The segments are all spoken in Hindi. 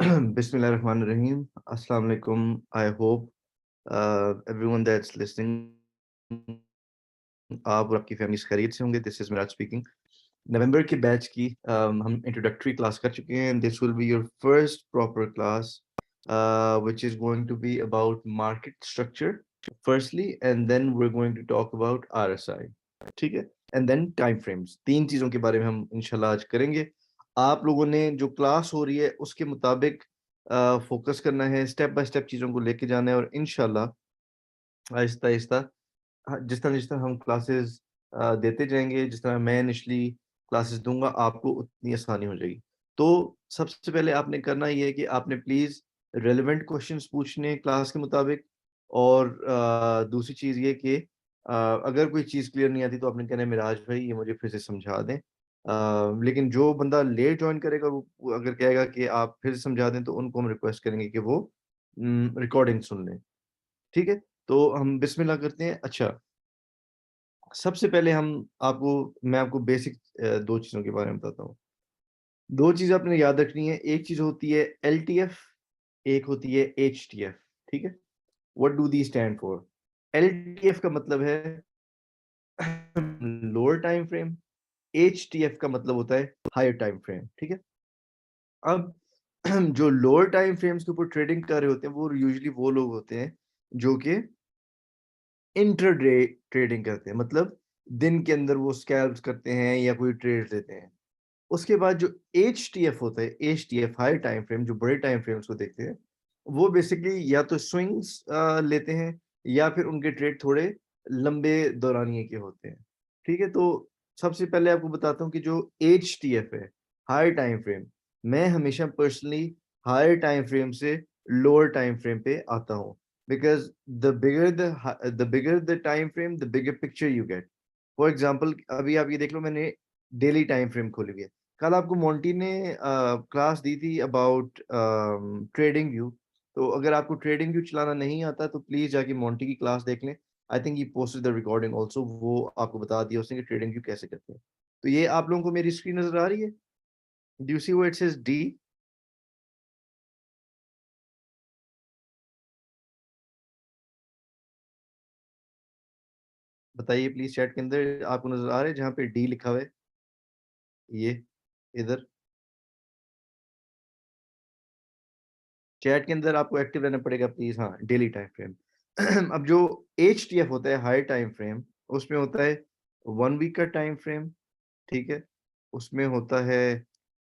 Bismillahirrahmanirrahim. Assalamu alaikum. I hope everyone that's listening, आप और आपकी फैमिली खैरियत से होंगे. This is Miraj speaking. नवंबर के बैच की हम इंट्रोडक्टरी क्लास कर चुके हैं. This will be your first proper class which is going to be about market structure firstly, and then we're going to talk about RSI. ठीक है. And then time frames. तीन चीजों के बारे में हम इंशाल्लाह आज करेंगे. आप लोगों ने जो क्लास हो रही है उसके मुताबिक फोकस करना है, स्टेप बाय स्टेप चीजों को लेके जाना है, और इंशाल्लाह आहिस्ता आहिस्ता जिस तरह हम क्लासेस देते जाएंगे, जिस तरह मैं इनिशली क्लासेस दूंगा, आपको उतनी आसानी हो जाएगी. तो सबसे पहले आपने करना ये है कि आपने प्लीज रेलेवेंट क्वेश्चंस पूछने क्लास के मुताबिक. और दूसरी चीज ये कि अगर कोई चीज क्लियर नहीं आती तो आपने कहना है मिराज भाई ये मुझे फिर से समझा दें. लेकिन जो बंदा लेट ज्वाइन करेगा वो अगर कहेगा कि आप फिर से समझा दें तो उनको हम रिक्वेस्ट करेंगे कि वो रिकॉर्डिंग सुन लें. ठीक है. तो हम बिस्मिल्लाह करते हैं. अच्छा, सबसे पहले मैं आपको बेसिक दो चीजों के बारे में बताता हूँ. दो चीज आपने याद रखनी है. एक चीज होती है LTF, एक होती है HTF. ठीक है. What do the stand for? LTF का मतलब है लोअर टाइम फ्रेम. HTF का मतलब होता है हायर टाइम फ्रेम. ठीक है. अब जो लोअर टाइम फ्रेम्स के ऊपर ट्रेडिंग कर रहे होते हैं वो यूजुअली वो लोग होते हैं जो कि इंट्राडे ट्रेडिंग करते हैं. मतलब दिन के अंदर वो स्कैल्प्स करते हैं या कोई ट्रेड लेते हैं. उसके बाद जो HTF होता है, HTF हाई टाइम फ्रेम, जो बड़े टाइम फ्रेम्स को देखते हैं, वो बेसिकली या तो स्विंग्स लेते हैं या फिर उनके ट्रेड थोड़े लंबे दौरानिए के होते हैं. ठीक है. तो सबसे पहले आपको बताता हूँ कि जो HTF है, हाई टाइम फ्रेम, मैं हमेशा पर्सनली हायर टाइम फ्रेम से लोअर टाइम फ्रेम पे आता हूँ. because the bigger the time frame, the bigger picture you get. For example अभी आप ये देख लो, मैंने डेली टाइम फ्रेम खोली हुई है. कल आपको मोंटी ने क्लास दी थी अबाउट ट्रेडिंग व्यू. तो अगर आपको ट्रेडिंग व्यू चलाना नहीं आता तो प्लीज जाके मोंटी की क्लास देख लें. I think he posted the recording also. वो आपको बता दिया उसने कि ट्रेडिंग व्यू कैसे करते हैं. तो ये आप लोगों को मेरी स्क्रीन नजर आ रही है? Do you see what it says D? बताइए प्लीज चैट के अंदर. आपको नजर आ रहा है जहाँ पे डी लिखा हुआ है? ये इधर चैट के अंदर आपको एक्टिव रहना पड़ेगा प्लीज. हाँ, डेली टाइम फ्रेम. अब जो HTF होता है हाई टाइम फ्रेम, उसमें होता है 1 वीक का टाइम फ्रेम. ठीक है. उसमें होता है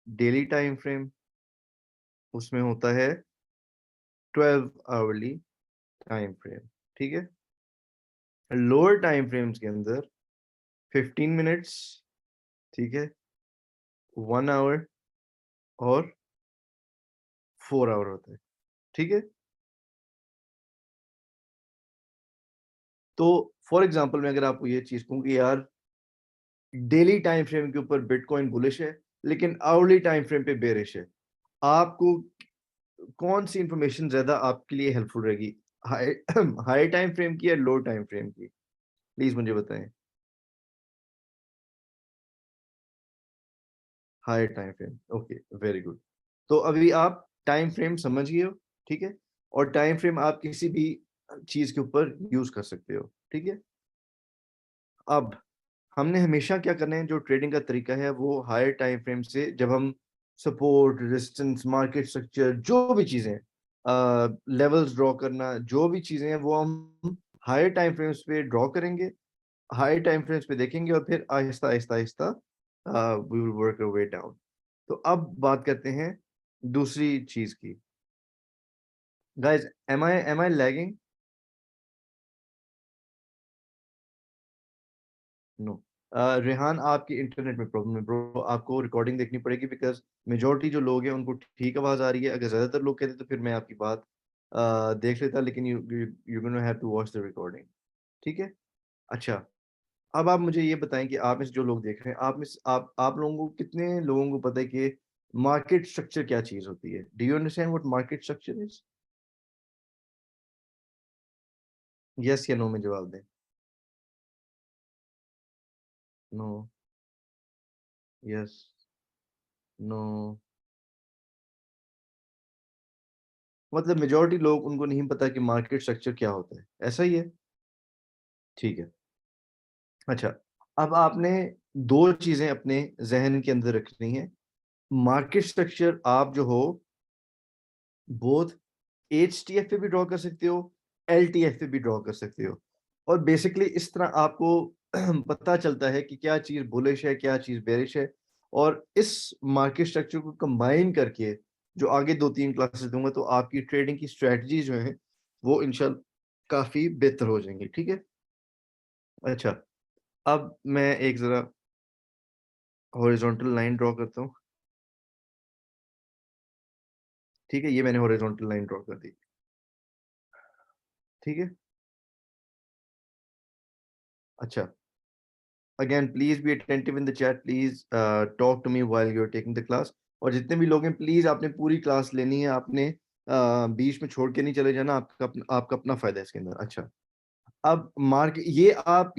डेली टाइम फ्रेम. उसमें होता है 12 आवरली टाइम फ्रेम. ठीक है. लोअर टाइम फ्रेम्स के अंदर 15 मिनट्स, ठीक है, 1 आवर और 4 आवर होता है. ठीक है. तो फॉर एग्जाम्पल मैं अगर आपको ये चीज कहूँ कि यार डेली टाइम फ्रेम के ऊपर बिटकॉइन बुलिश है लेकिन आवरली टाइम फ्रेम पे बेरिश है, आपको कौन सी इंफॉर्मेशन ज्यादा आपके लिए हेल्पफुल रहेगी? हाई हाई टाइम फ्रेम की या लो टाइम फ्रेम की? प्लीज मुझे बताएं. High time frame. Okay, very good. तो अभी आप टाइम फ्रेम समझ गए हो. ठीक है. और टाइम फ्रेम आप किसी भी चीज के ऊपर यूज कर सकते हो. ठीक है. अब हमने हमेशा क्या करना है, जो ट्रेडिंग का तरीका है वो हायर टाइम फ्रेम से, जब हम सपोर्ट, रेजिस्टेंस, मार्केट स्ट्रक्चर, जो भी चीजें, लेवल्स ड्रॉ करना, जो भी चीजें हैं वो हम हायर टाइम फ्रेम्स पे ड्रॉ करेंगे, हायर टाइम फ्रेम्स पे देखेंगे और फिर आहिस्ता आहिस्ता आहिस्ता we will work our way down. तो अब बात करते हैं दूसरी चीज की. Guys, am I lagging? No. Rehan, आपकी इंटरनेट में प्रॉब्लम है ब्रो. आपको रिकॉर्डिंग देखनी पड़ेगी बिकॉज मेजोरिटी जो लोग हैं उनको ठीक आवाज आ रही है. अगर ज्यादातर लोग कहते तो फिर मैं आपकी बात देख लेता, लेकिन you gonna have to watch the recording. ठीक है. अच्छा, अब आप मुझे ये बताएं कि आप में से जो लोग देख रहे हैं, आप लोगों को, कितने लोगों को पता है कि मार्केट स्ट्रक्चर क्या चीज होती है? Do you understand what market structure is? Yes या नो में जवाब दें. नो. यस. नो. मतलब मेजॉरिटी लोग, उनको नहीं पता कि मार्केट स्ट्रक्चर क्या होता है, ऐसा ही है। ठीक है। अच्छा, अब आपने दो चीजें अपने जहन के अंदर रखनी है। मार्केट स्ट्रक्चर आप जो हो, बोथ HTF पे भी ड्रॉ कर सकते हो, LTF पे भी ड्रॉ कर सकते हो। और बेसिकली इस तरह आपको पता चलता है कि क्या चीज बुलिश है, क्या चीज बेरिश है। और इस मार्केट स्ट्रक्चर को कंबाइन करके जो आगे 2-3 क्लासेस दूंगा, तो आपकी ट्रेडिंग की स्ट्रेटजी जो है वो इंशाल्लाह काफी बेहतर हो जाएंगी। ठीक है। अच्छा, अब मैं एक जरा हॉरिजॉन्टल लाइन ड्रॉ करता हूँ। ठीक है, ये मैंने हॉरिजॉन्टल लाइन ड्रॉ कर दी। ठीक है। अच्छा, again please be attentive in the chat, please talk to me while you are taking the class. और जितने भी लोग हैं, प्लीज आपने पूरी क्लास लेनी है, आपने बीच में छोड़ के नहीं चले जाना, आपका अपना फायदा है इसके अंदर। अच्छा, अब मार्क ये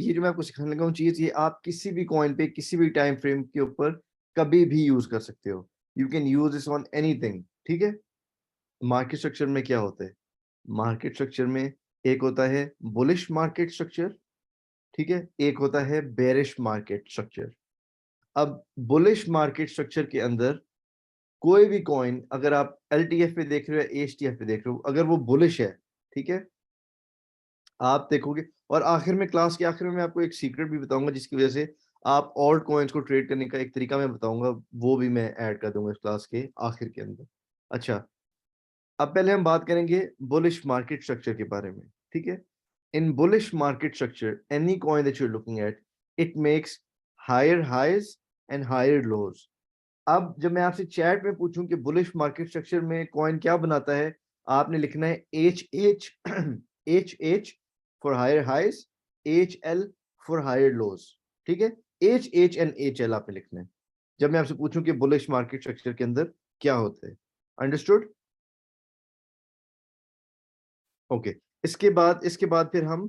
जो मैं आपको सिखाने लगा हूँ चीज, ये आप किसी भी कॉइन पे, किसी भी टाइम फ्रेम के ऊपर कभी भी यूज कर सकते हो। You can use this on anything. ठीक है। मार्केट स्ट्रक्चर में क्या होता है? मार्केट स्ट्रक्चर में एक होता है बुलिश मार्केट स्ट्रक्चर, ठीक है, एक होता है बेरिश मार्केट स्ट्रक्चर। अब बुलिश मार्केट स्ट्रक्चर के अंदर कोई भी कॉइन, अगर आप LTF पे देख रहे हो या HTF पे देख रहे हो, अगर वो बुलिश है, ठीक है, आप देखोगे। और आखिर में, क्लास के आखिर में मैं आपको एक सीक्रेट भी बताऊंगा, जिसकी वजह से आप ऑल्ट कॉइन्स को ट्रेड करने का एक तरीका मैं बताऊंगा, वो भी मैं ऐड कर दूंगा इस क्लास के आखिर के अंदर। अच्छा, अब पहले हम बात करेंगे बुलिश मार्केट स्ट्रक्चर के बारे में। ठीक है। In bullish market structure, any coin that you are looking at, it makes higher highs and higher lows. अब जब मैं आपसे चैट में पूछूं कि बुलिश मार्केट स्ट्रक्चर में कॉइन क्या बनाता है, आपने लिखना है HH HH for higher highs, HL for higher lows. ठीक है। HH एंड HL आपने लिखना है जब मैं आपसे पूछूं कि बुलिश मार्केट स्ट्रक्चर के अंदर क्या होता है। अंडरस्टूड? ओके। इसके बाद फिर हम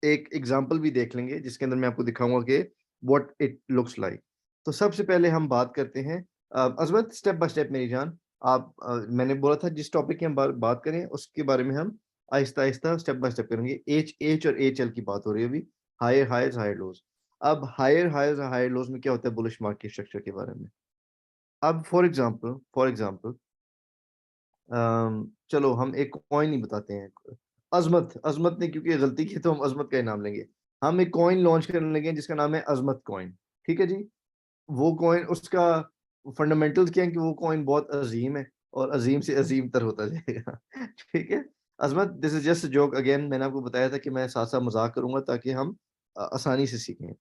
एक एग्जांपल भी देख लेंगे, जिसके अंदर मैं आपको दिखाऊंगा कि व्हाट इट लुक्स लाइक। तो सबसे पहले हम बात करते हैं, अजमत, स्टेप बाय स्टेप मेरी जान। मैंने बोला था जिस टॉपिक की हम बात करें उसके बारे में हम Aahista Aahista step by step करेंगे। एच और HL की बात हो रही है अभी, हायर हाइज हायर लोज। अब हायर हाइज हायर लोज में क्या होता है बुलिश मार्केट स्ट्रक्चर के बारे में। अब फॉर एग्जाम्पल चलो हम एक कॉइन ही बताते हैं। अजमत अजमत ने क्योंकि गलती की, तो हम अजमत का ही नाम लेंगे। हम एक कॉइन लॉन्च करने लगे जिसका नाम है अजमत कॉइन। ठीक है जी। वो कॉइन, उसका फंडामेंटल्स क्या है कि वो कॉइन बहुत अजीम है, और अजीम से अजीम तर होता जाएगा। ठीक है। Azmat, this is just joke again. मैंने आपको बताया था कि मैं साथ साथ मजाक करूंगा ताकि हम आसानी से सीखें।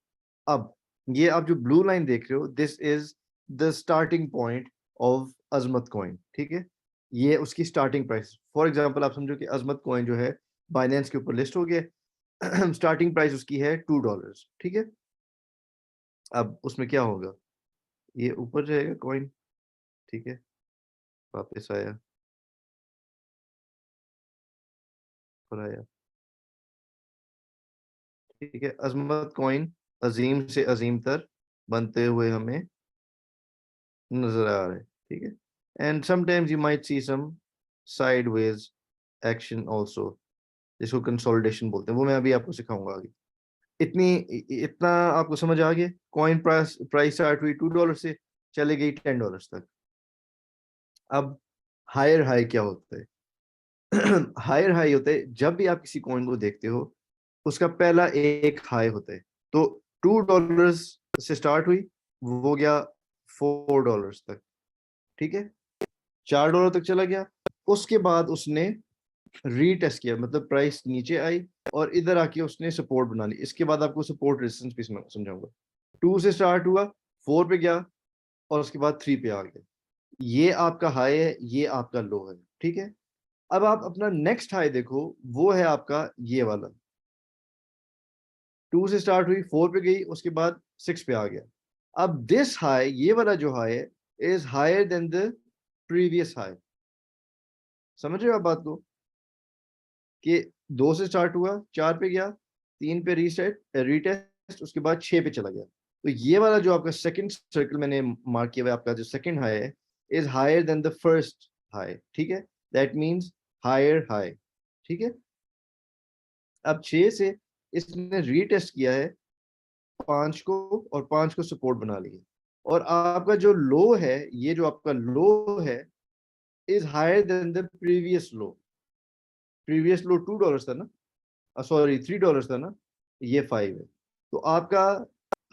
अब ये आप जो ब्लू लाइन देख रहे हो, this is the starting point of Azmat coin. ठीक है। ये उसकी स्टार्टिंग प्राइस। फॉर एग्जांपल आप समझो कि अजमत कॉइन जो है बाइनेंस के ऊपर लिस्ट हो गया। स्टार्टिंग प्राइस उसकी है $2। ठीक है। अब उसमें क्या होगा, ये ऊपर जाएगा कॉइन। ठीक है। वापस आया, ऊपर आया। ठीक है। अजमत कॉइन अजीम से अजीम तर बनते हुए हमें नजर आ रहा है। ठीक है। And sometimes you might see some sideways action also, जिसको कंसोलिडेशन बोलते हैं, वो मैं अभी आपको सिखाऊंगा आगे। इतना आपको समझ आ गया? कॉइन प्राइस प्राइस स्टार्ट हुई $2 से, चले गई $10 तक। अब हायर हाई क्या होता है? हायर हाई होता है जब भी आप किसी कॉइन को देखते हो, उसका पहला एक हाई होता है। तो $2 से स्टार्ट हुई, वो हो गया $4 तक। ठीक है। $4 तक चला गया। उसके बाद उसने रीटेस्ट किया, मतलब प्राइस नीचे आई और इधर आके उसने सपोर्ट बना ली। इसके बाद आपको सपोर्ट रेजिस्टेंस भी समझाऊंगा। 2 से स्टार्ट हुआ, 4 पे गया, और उसके बाद 3 पे आ गया। ये आपका हाई है, ये आपका लो है। ठीक है। अब आप अपना नेक्स्ट हाई देखो, वो है आपका ये वाला। 2 से स्टार्ट हुई, 4 पे गई, उसके बाद 6 पे आ गया। अब दिस हाई, ये वाला जो हाई है, is higher than the previous high. समझ रहे हो आप बात को? कि 2 से स्टार्ट हुआ, 4 पे गया, 3 पे रीसेट रीटेस्ट, उसके बाद 6 पे चला गया। तो ये वाला जो आपका सेकंड सर्कल मैंने मार्क किया हुआ है, आपका जो सेकंड हाई है, is higher than the first high. ठीक है। That means higher high. ठीक है, अब 6 से इसने रीटेस्ट किया है 5 को, और 5 को सपोर्ट बना लिया, और आपका जो लो है, ये जो आपका लो है is higher than the previous low. Previous low $2 था ना, सॉरी $3 था ना, ये 5 है। तो आपका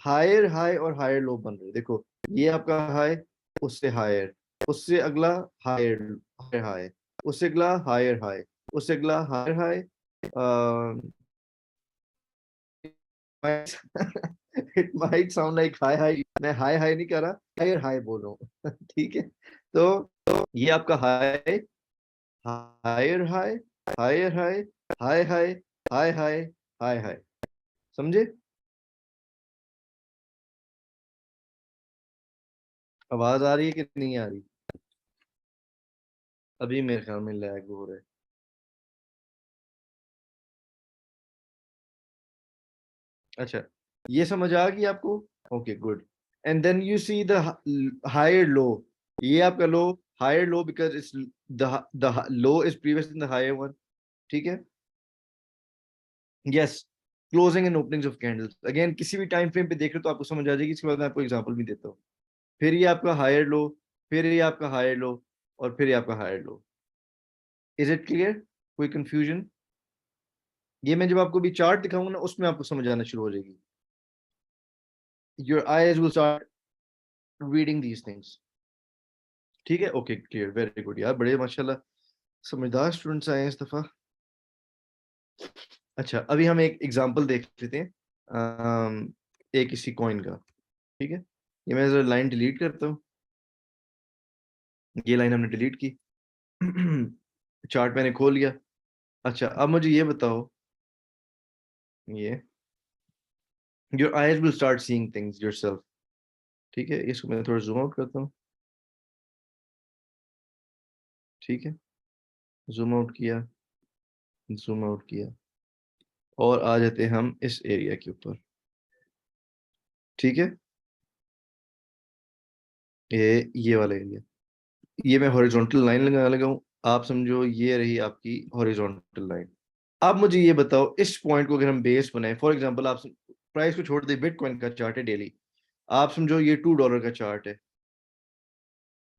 हायर हाई और हायर लो बन रहे, देखो ये आपका हाई, उससे हायर, उससे अगला हायर, हायर हाई, उससे अगला हायर हाई, उससे अगला higher high. It might sound like high high, मैं हाई हाई नहीं कर रहा, हायर हाई बोल रहा हूँ। ठीक है, तो ये आपका high, higher high, higher high, high high, high high, high high. समझे? आवाज आ रही है कि नहीं आ रही? अभी मेरे ख्याल में लैग हो रहा है। अच्छा, ये समझ आ गई आपको? Okay good. And then you see the higher low, ये आपका low, higher low because it's the low is previous in the higher one. ठीक है, yes, closing and openings of candles, again किसी भी टाइम फ्रेम पे देख रहे हो तो आपको समझ आ जाएगी। इसके बाद मैं आपको एग्जांपल भी देता हूँ। फिर ये आपका हायर लो, फिर ये आपका हायर लो, और फिर ये आपका higher low. Is it clear? कोई कंफ्यूजन? ये मैं जब आपको भी चार्ट दिखाऊंगा ना, उसमें आपको समझ आना शुरू हो जाएगी। Your eyes will start reading these things. ठीक है, ओके क्लियर, वेरी गुड यार, बड़े माशाल्लाह समझदार स्टूडेंट्स आए हैं इस दफा। अच्छा, अभी हम एक एग्जांपल देख लेते हैं, एक किसी कॉइन का। ठीक है, ये मैं जरा लाइन डिलीट करता हूँ, ये लाइन हमने डिलीट की। चार्ट मैंने खोल लिया। अच्छा, अब मुझे ये बताओ, ये your eyes will start seeing things yourself. ठीक है, इसको मैं थोड़ा जूम आउट करता हूँ। ठीक है, जूम आउट किया, जूम आउट किया, और आ जाते हैं हम इस एरिया के ऊपर। ठीक है, ये वाला एरिया, ये मैं हॉरिजॉन्टल लाइन लगा लगा हूँ, आप समझो ये रही आपकी हॉरिजॉन्टल लाइन। अब मुझे ये बताओ, इस पॉइंट को अगर हम बेस बनाए, फॉर एग्जांपल आप प्राइस को छोड़ दे, बिटकॉइन का चार्ट है डेली, आप समझो ये $2 का चार्ट है,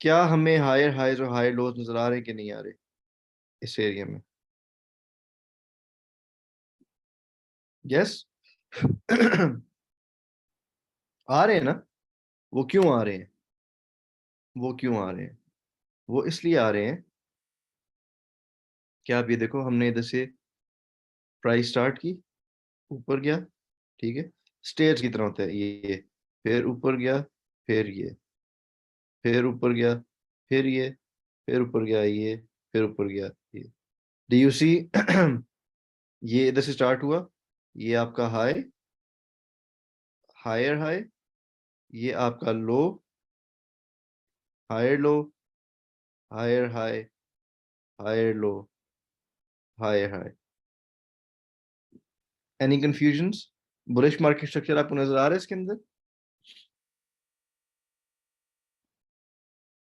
क्या हमें हायर हाइज और हायर लोज नजर आ रहे हैं कि नहीं आ रहे इस एरिया में? यस। आ रहे हैं ना? वो क्यों आ रहे हैं? वो क्यों आ रहे हैं? वो इसलिए आ रहे हैं, क्या आप ये देखो, हमने इधर से प्राइस स्टार्ट की, ऊपर गया, ठीक है, स्टेज की तरह होता है ये, फिर ऊपर गया, फिर ये, फिर ऊपर गया, फिर ये, फिर ऊपर गया ये, फिर ऊपर गया ये। डू यू सी? ये इधर से स्टार्ट हुआ, ये आपका हाई, हायर हाई, ये आपका low, higher low, higher high, higher low, higher high. Any confusions? Bullish market structure आपको नजर आ रहा है इसके अंदर?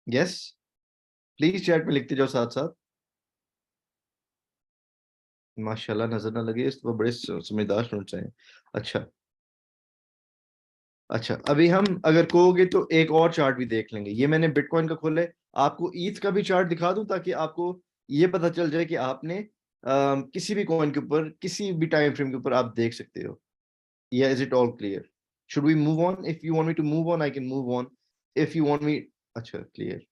यस, प्लीज चैट में लिखते जाओ साथ साथ। माशाल्लाह, नजर ना लगे, इस तो बड़े समझदार स्टूडेंट्स हैं। अच्छा, अच्छा, अभी हम अगर कहोगे तो एक और चार्ट भी देख लेंगे, ये मैंने बिटकॉइन का खोला है, आपको ईथ का भी चार्ट दिखा दूं ताकि आपको ये पता चल जाए कि आपने किसी भी कॉइन के ऊपर, किसी भी टाइम फ्रेम के ऊपर आप देख सकते हो। या is it all clear? Should we move on? If you want me to move on I can move on, if you want me. अच्छा, clear,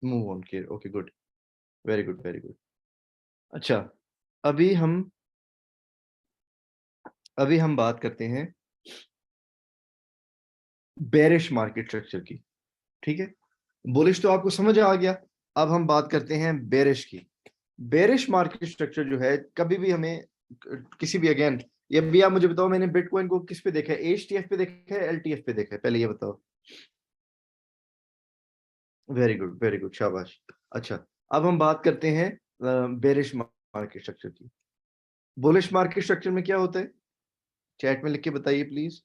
move on, clear, okay good, very good, very good. अच्छा, अभी हम अभी हम बात करते हैं बेरिश मार्केट स्ट्रक्चर की। ठीक है, बुलिश तो आपको समझ आ गया, अब हम बात करते हैं बेरिश की। बेरिश मार्केट स्ट्रक्चर जो है, कभी भी हमें किसी भी, अगेन ये भी आप मुझे बताओ, मैंने बिटकॉइन को किस पे देखा है, एचटीएफ पे देखा है, एलटीएफ पे देखा है, पहले ये बताओ। वेरी गुड, वेरी गुड, शाबाश। अच्छा, अब हम बात करते हैं बेरिश मार्केट स्ट्रक्चर की। बुलिश मार्केट स्ट्रक्चर में क्या होता है, चैट में लिख के बताइए प्लीज।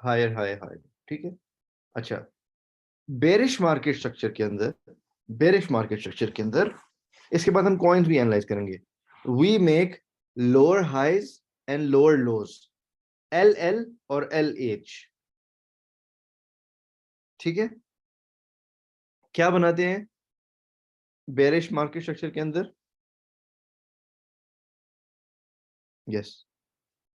हायर हायर हायर, ठीक है। अच्छा, बेरिश मार्केट स्ट्रक्चर के अंदर, बेरिश मार्केट स्ट्रक्चर के अंदर इसके बाद हम कॉइन्स भी एनालाइज करेंगे। We make lower highs and lower lows, L L और एल एच, ठीक है। क्या बनाते हैं बेरिश मार्केट स्ट्रक्चर के अंदर? यस,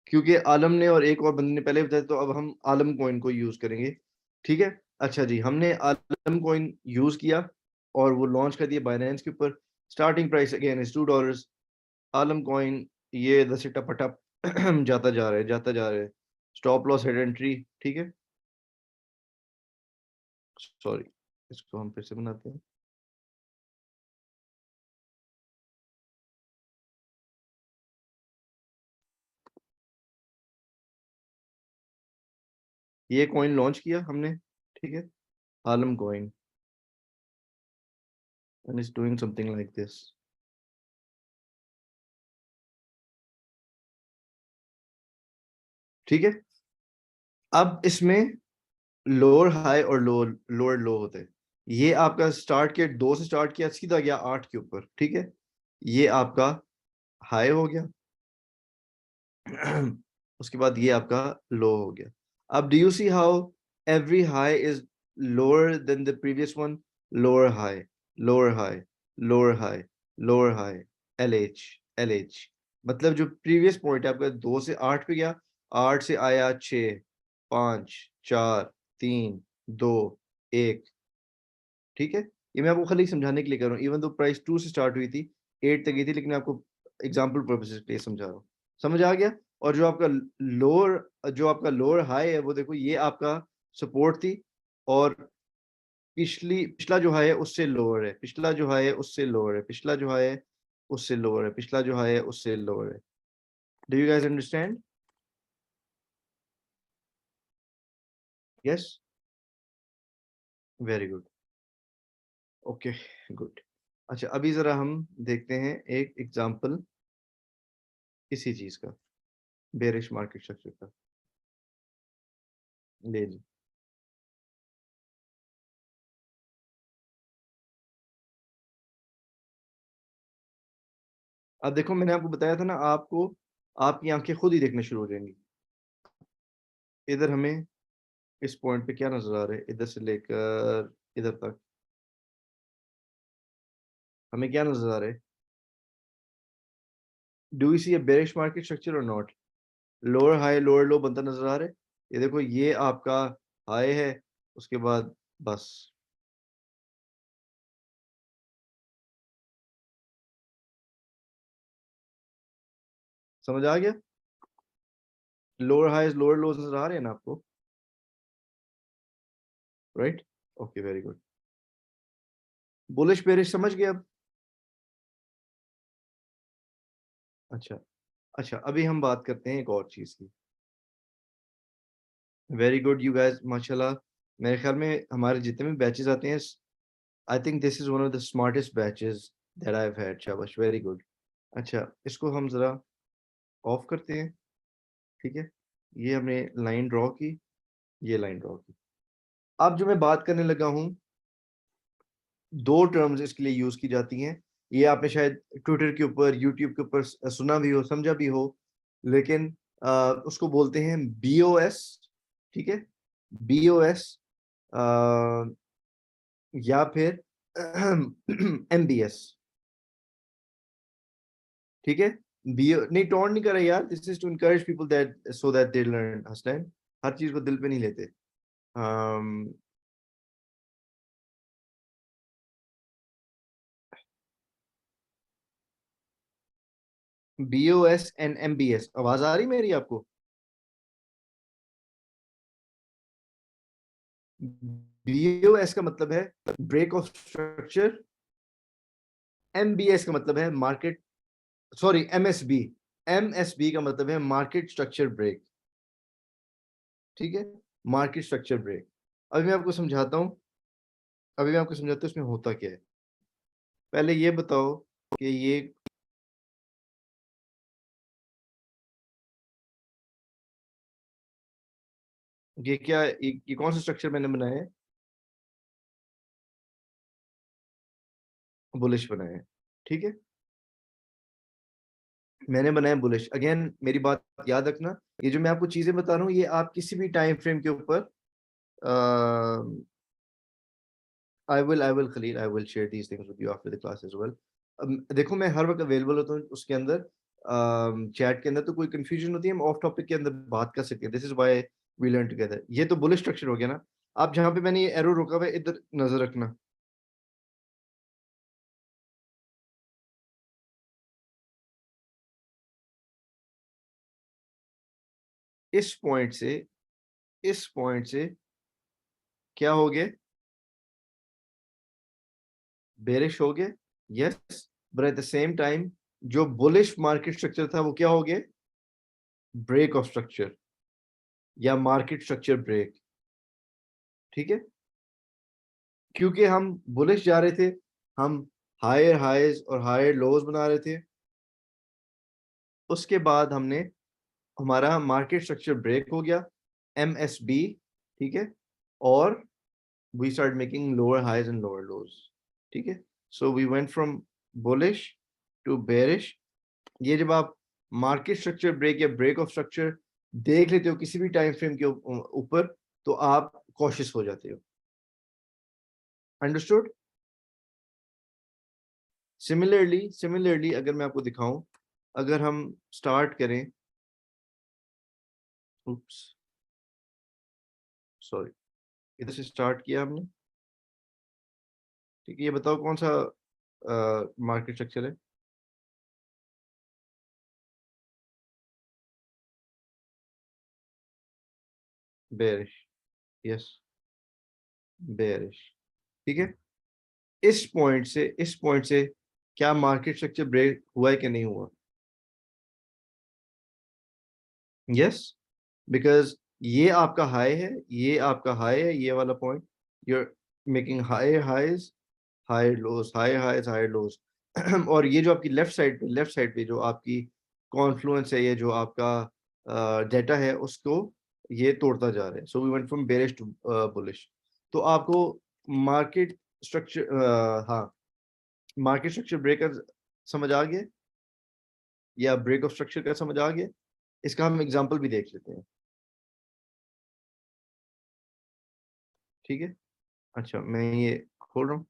क्योंकि आलम ने और एक और बंदे ने पहले बताया, तो अब हम आलम कॉइन को यूज करेंगे, ठीक है। अच्छा जी, हमने आलम कॉइन यूज किया और वो लॉन्च कर दिया बाइनेंस के ऊपर। Starting price again is $2। Alam coin ये दस टप जाता जा रहा है, जाता जा रहा है। स्टॉप लॉस हेड एंट्री, ठीक है। सॉरी, इसको हम फिर से बनाते हैं। ये कॉइन लॉन्च किया हमने, ठीक है, Alam coin, and is doing something like this, ठीक है। अब इसमें लोअर हाई और लोअर लोअर लो होते हैं। ये आपका स्टार्ट किया 2 से, स्टार्ट किया सीधा गया 8 के ऊपर, ठीक है। ये आपका हाई हो गया उसके बाद ये आपका लो हो गया। अब do you see how every high is lower than the previous one? Lower high, lower high, lower high, lower high, L H, L H. मतलब जो प्रीवियस पॉइंट है आपका 2 से 8 पे गया, 8 से आया 6, 5, 4, 3, 2, 1, ठीक है। ये मैं आपको खाली समझाने के लिए कर रहा हूँ, इवन तो प्राइस 2 से स्टार्ट हुई थी, 8 तक गई थी, लेकिन मैं आपको एग्जाम्पल पर्पसेस के लिए समझा रहा हूँ। समझ आ गया? और जो आपका लोअर हाई है, वो देखो ये आपका सपोर्ट थी, और पिछला जो हाई है उससे लोअर है, पिछला जो हाई है उससे लोअर है, पिछला जो हाई है उससे लोअर है, पिछला जो हाई है उससे लोअर है। Do you guys understand? Yes, very good, okay, good. अच्छा, अभी जरा हम देखते हैं एक एग्जांपल इसी चीज का, बेरिश मार्केट स्ट्रक्चर का। ले ली। अब देखो, मैंने आपको बताया था ना, आपको आपकी आंखें खुद ही देखना शुरू हो जाएंगी। इधर हमें इस पॉइंट पे क्या नजर आ रहा है, इधर से लेकर इधर तक हमें क्या नजर आ रहा है? Do you see a bearish market structure और not? Lower high lower low बनता नजर आ रहा है। ये देखो, ये आपका हाई है, उसके बाद बस, समझ आ गया? लोअर हाई लोअर लो नजर आ रहे हैं ना आपको? Right, okay, very good. Bullish bearish समझ गए अब? अच्छा, अच्छा, अभी हम बात करते हैं एक और चीज की। वेरी गुड यू गाइस, माशाल्लाह। मेरे ख्याल में हमारे जितने भी बैचेस आते हैं, I think this is one of the smartest batches that I have had. शाबाश, वेरी गुड। अच्छा, इसको हम जरा ऑफ करते हैं, ठीक है। ये हमने लाइन ड्रॉ की, ये लाइन ड्रॉ की। अब जो मैं बात करने लगा हूँ, दो टर्म्स इसके लिए यूज की जाती हैं। ये आपने शायद ट्विटर के ऊपर, यूट्यूब के ऊपर सुना भी हो, समझा भी हो, लेकिन उसको बोलते हैं बीओएस, ठीक है। बीओएस या फिर एमबीएस, ठीक है। बीओ नहीं, टोन नहीं कर रहा यार, this is to encourage people that so that they learn. Hasnain, हर चीज को दिल पे नहीं लेते। बीओएस एंड एमबीएस, आवाज आ रही मेरी आपको? बीओएस का मतलब है ब्रेक ऑफ स्ट्रक्चर, एमबीएस का मतलब है मार्केट, सॉरी, एमएसबी, एमएसबी का मतलब है मार्केट स्ट्रक्चर ब्रेक, ठीक है। Market structure break. अभी मैं आपको समझाता हूँ, अभी मैं आपको समझाता हूँ इसमें होता क्या है। पहले ये बताओ कि ये ये क्या, ये कौन सा स्ट्रक्चर मैंने बनाया है? बुलिश बनाया है, ठीक है। मैंने बनाया बुलिश। अगेन मेरी बात याद रखना, ये जो मैं आपको चीजें बता रहा हूँ ये आप किसी भी टाइम फ्रेम के ऊपर, I will Khalil, I will share these things with you after the class as well. देखो मैं हर वक्त अवेलेबल होता हूँ उसके अंदर, चैट के अंदर, तो कोई कंफ्यूजन होती है हम ऑफ टॉपिक के अंदर बात कर सकते हैं। This is why we learn together. ये तो बुलिश स्ट्रक्चर हो गया ना। आप जहाँ पे मैंने ये एरो रोका हुआ है इधर नजर रखना। इस पॉइंट से, इस पॉइंट से क्या हो गया? बेरिश हो गया, yes. But at the same time जो बुलिश मार्केट स्ट्रक्चर था वो क्या हो गया? ब्रेक ऑफ स्ट्रक्चर या मार्केट स्ट्रक्चर ब्रेक, ठीक है। क्योंकि हम बुलिश जा रहे थे, हम हायर हाइज और हायर लोज बना रहे थे। उसके बाद हमने, हमारा मार्केट स्ट्रक्चर ब्रेक हो गया, MSB, ठीक है। और we started making lower highs and lower lows, ठीक है। So we went from bullish to bearish। ये जब आप मार्केट स्ट्रक्चर ब्रेक या ब्रेक ऑफ स्ट्रक्चर देख लेते हो किसी भी टाइम फ्रेम के ऊपर, तो आप कॉशियस हो जाते हो। अंडरस्टूड? सिमिलरली अगर मैं आपको दिखाऊं, अगर हम स्टार्ट करें, उप्स सॉरी, इधर से स्टार्ट किया हमने, ठीक है। ये बताओ कौन सा मार्केट स्ट्रक्चर है? बेरिश, यस, बेरिश, ठीक है। इस पॉइंट से क्या मार्केट स्ट्रक्चर ब्रेक हुआ है कि नहीं हुआ? यस, बिकॉज ये आपका हाई है, ये आपका हाई है, ये वाला point, you're making higher highs, higher lows, higher highs, higher lows. और ये जो आपकी लेफ्ट साइड पे जो आपकी कॉन्फ्लुएंस है, ये जो आपका डेटा है, उसको ये तोड़ता जा रहा है। So we went from bearish to bullish. तो आपको मार्केट स्ट्रक्चर, हाँ, मार्केट स्ट्रक्चर ब्रेकर समझ आ गया, या ब्रेक ऑफ स्ट्रक्चर का समझ आ गया? इसका हम एग्जांपल भी देख लेते हैं, ठीक है। अच्छा मैं ये खोल रहा हूँ,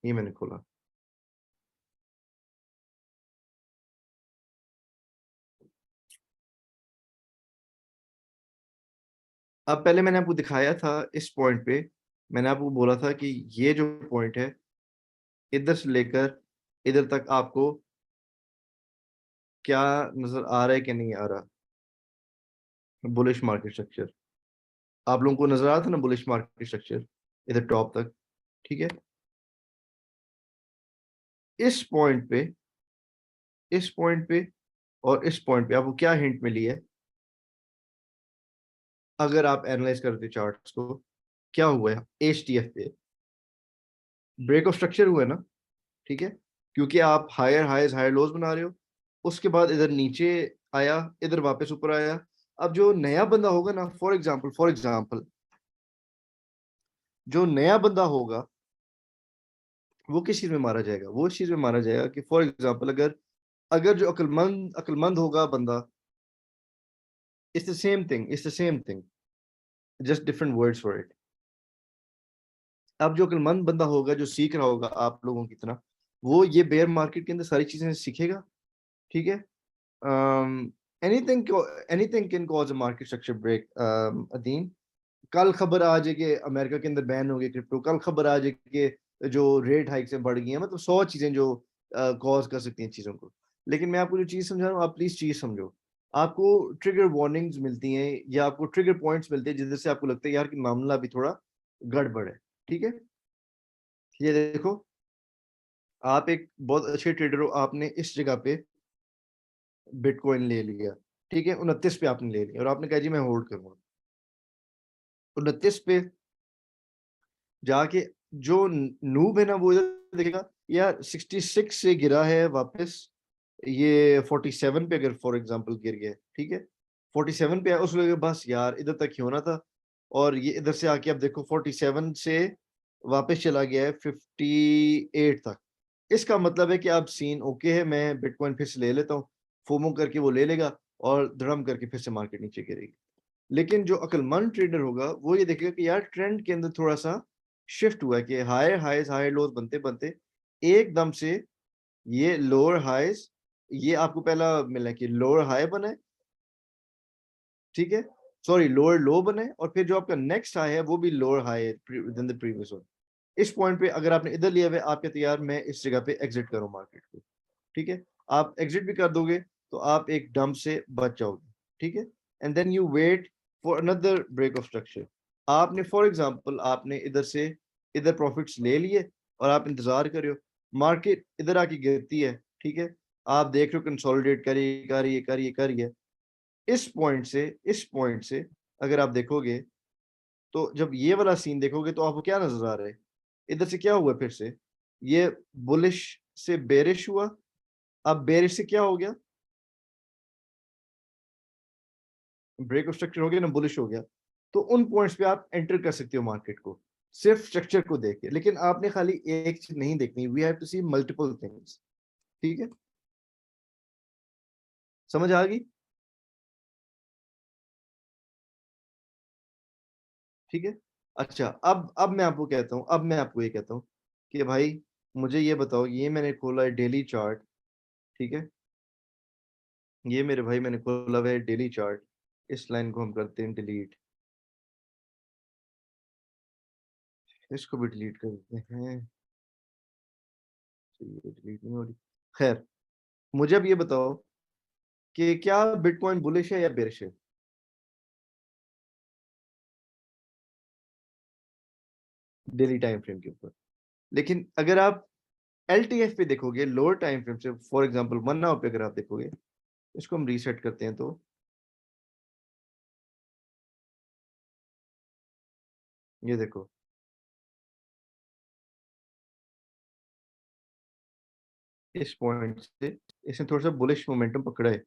ये मैंने खोला। अब पहले मैंने आपको दिखाया था इस पॉइंट पे, मैंने आपको बोला था कि ये जो पॉइंट है, इधर से लेकर इधर तक आपको क्या नजर आ रहा है कि नहीं आ रहा? बुलिश मार्केट स्ट्रक्चर आप लोगों को नजर आ रहा था ना, बुलिश मार्केट स्ट्रक्चर इधर टॉप तक, ठीक है। इस पॉइंट पे, इस पॉइंट पे और इस पॉइंट पे आपको क्या हिंट मिली है? अगर आप एनालाइज करते चार्ट्स को, क्या हुआ है HTF पे? ब्रेक ऑफ स्ट्रक्चर हुआ है ना, ठीक है। क्योंकि आप हायर हाइज हायर लोज बना रहे हो, उसके बाद इधर नीचे आया, इधर वापस ऊपर आया। अब जो नया बंदा होगा ना, फॉर एग्जांपल जो नया बंदा होगा वो किस चीज में मारा जाएगा? वो इस चीज में मारा जाएगा कि फॉर एग्जांपल अगर, अगर जो अक्लमंद होगा बंदा, it's the same thing just different words for it. अब जो अक्लमंद बंदा होगा जो सीख रहा होगा आप लोगों की तरह, वो ये बेयर मार्केट के अंदर सारी चीजें सीखेगा, ठीक है। Anything anything can cause a market structure break. Adeen, कल खबर आ जाए कि अमेरिका के अंदर बैन हो गई क्रिप्टो, कल खबर आ जाए कि जो रेट हाइक से बढ़ गई है, मतलब 100 चीजें जो कॉज कर सकती हैं चीजों को। लेकिन मैं आपको जो चीज समझा रहा हूँ, आप प्लीज चीज समझो। आपको ट्रिगर वार्निंग्स मिलती हैं या आपको ट्रिगर पॉइंट्स मिलते हैं जिससे आपको लगता है यार कि मामला भी थोड़ा गड़बड़ है, ठीक है। ये देखो, आप एक बहुत अच्छे ट्रेडर हो, आपने इस जगह पे बिटकॉइन ले लिया, ठीक है। 29 पे आपने ले लिया और आपने कहा जी मैं होल्ड करूंगा। 29 पे जाके जो नूब है ना, वो इधर देखेगा यार 66 से गिरा है वापस, ये 47 पे अगर फॉर एग्जांपल गिर गया, ठीक है, 47 पे है, उसको लगेगा बस यार इधर तक ही होना था, और ये इधर से आके अब देखो 47 से वापस चला गया है 58 तक। इसका मतलब है कि अब सीन ओके है, मैं बिटकॉइन फिर से ले लेता हूँ, फोमो करके वो ले लेगा और धड़म करके फिर से मार्केट नीचे गिरेगी। लेकिन जो अक्लमंद ट्रेडर होगा वो ये देखेगा कि यार ट्रेंड के अंदर थोड़ा सा शिफ्ट हुआ है कि हायर हाइज हायर लोज बनते बनते एकदम से ये लोअर हाइज, ये आपको पहला मिला कि लोअर हाई बना है, ठीक है, सॉरी लोअर लो बना है, और फिर जो आपका नेक्स्ट हाई है वो भी लोअर हाई है देन द प्रीवियस वन। इस पॉइंट पे अगर आपने इधर लिया हुआ है, आपके तैयार मैं इस जगह पे एग्जिट करूं मार्केट को, ठीक है, आप एग्जिट भी कर दोगे तो आप एक डंप से बच जाओगे, ठीक है, and then you wait for another break of structure. आपने फॉर एग्जांपल आपने इधर से इधर प्रॉफिट्स ले लिए और आप इंतजार कर रहे हो, मार्केट इधर आके गिरती है, ठीक है, आप देख रहे हो कंसोलिडेट कर रही है। इस पॉइंट से अगर आप देखोगे तो जब ये वाला सीन देखोगे तो आपको क्या नजर आ रहा है, इधर से क्या हुआ, फिर से ये बुलिश से बेरिश हुआ, अब बेरिश से क्या हो गया, ब्रेक ऑफ स्ट्रक्चर हो गया ना, बुलिश हो गया। तो उन पॉइंट्स पे आप एंटर कर सकते हो मार्केट को सिर्फ स्ट्रक्चर को देख के, लेकिन आपने खाली एक चीज नहीं देखनी, we have to see multiple things, ठीक है, समझ आ गई, ठीक है। अच्छा, अब मैं आपको कहता हूँ, अब मैं आपको ये कहता हूँ कि भाई मुझे ये बताओ, ये मैंने खोला है डेली चार्ट, ठीक है, ये मेरे भाई मैंने खोला हुआ है डेली चार्ट, इस लाइन को हम करते हैं डिलीट, इसको भी डिलीट कर देते हैं, तो ये डिलीट नहीं हो रही। खैर, मुझे अब ये बताओ कि क्या बिटकॉइन बुलिश है या बेरिश है डेली टाइम फ्रेम के ऊपर। लेकिन अगर आप एलटीएफ पे देखोगे लोअर टाइम फ्रेम से, फॉर एग्जांपल 1 आवर पे अगर आप देखोगे, इसको हम रीसेट करते हैं तो ये देखो, इस पॉइंट से इसने थोड़ा सा बुलिश मोमेंटम पकड़ा है,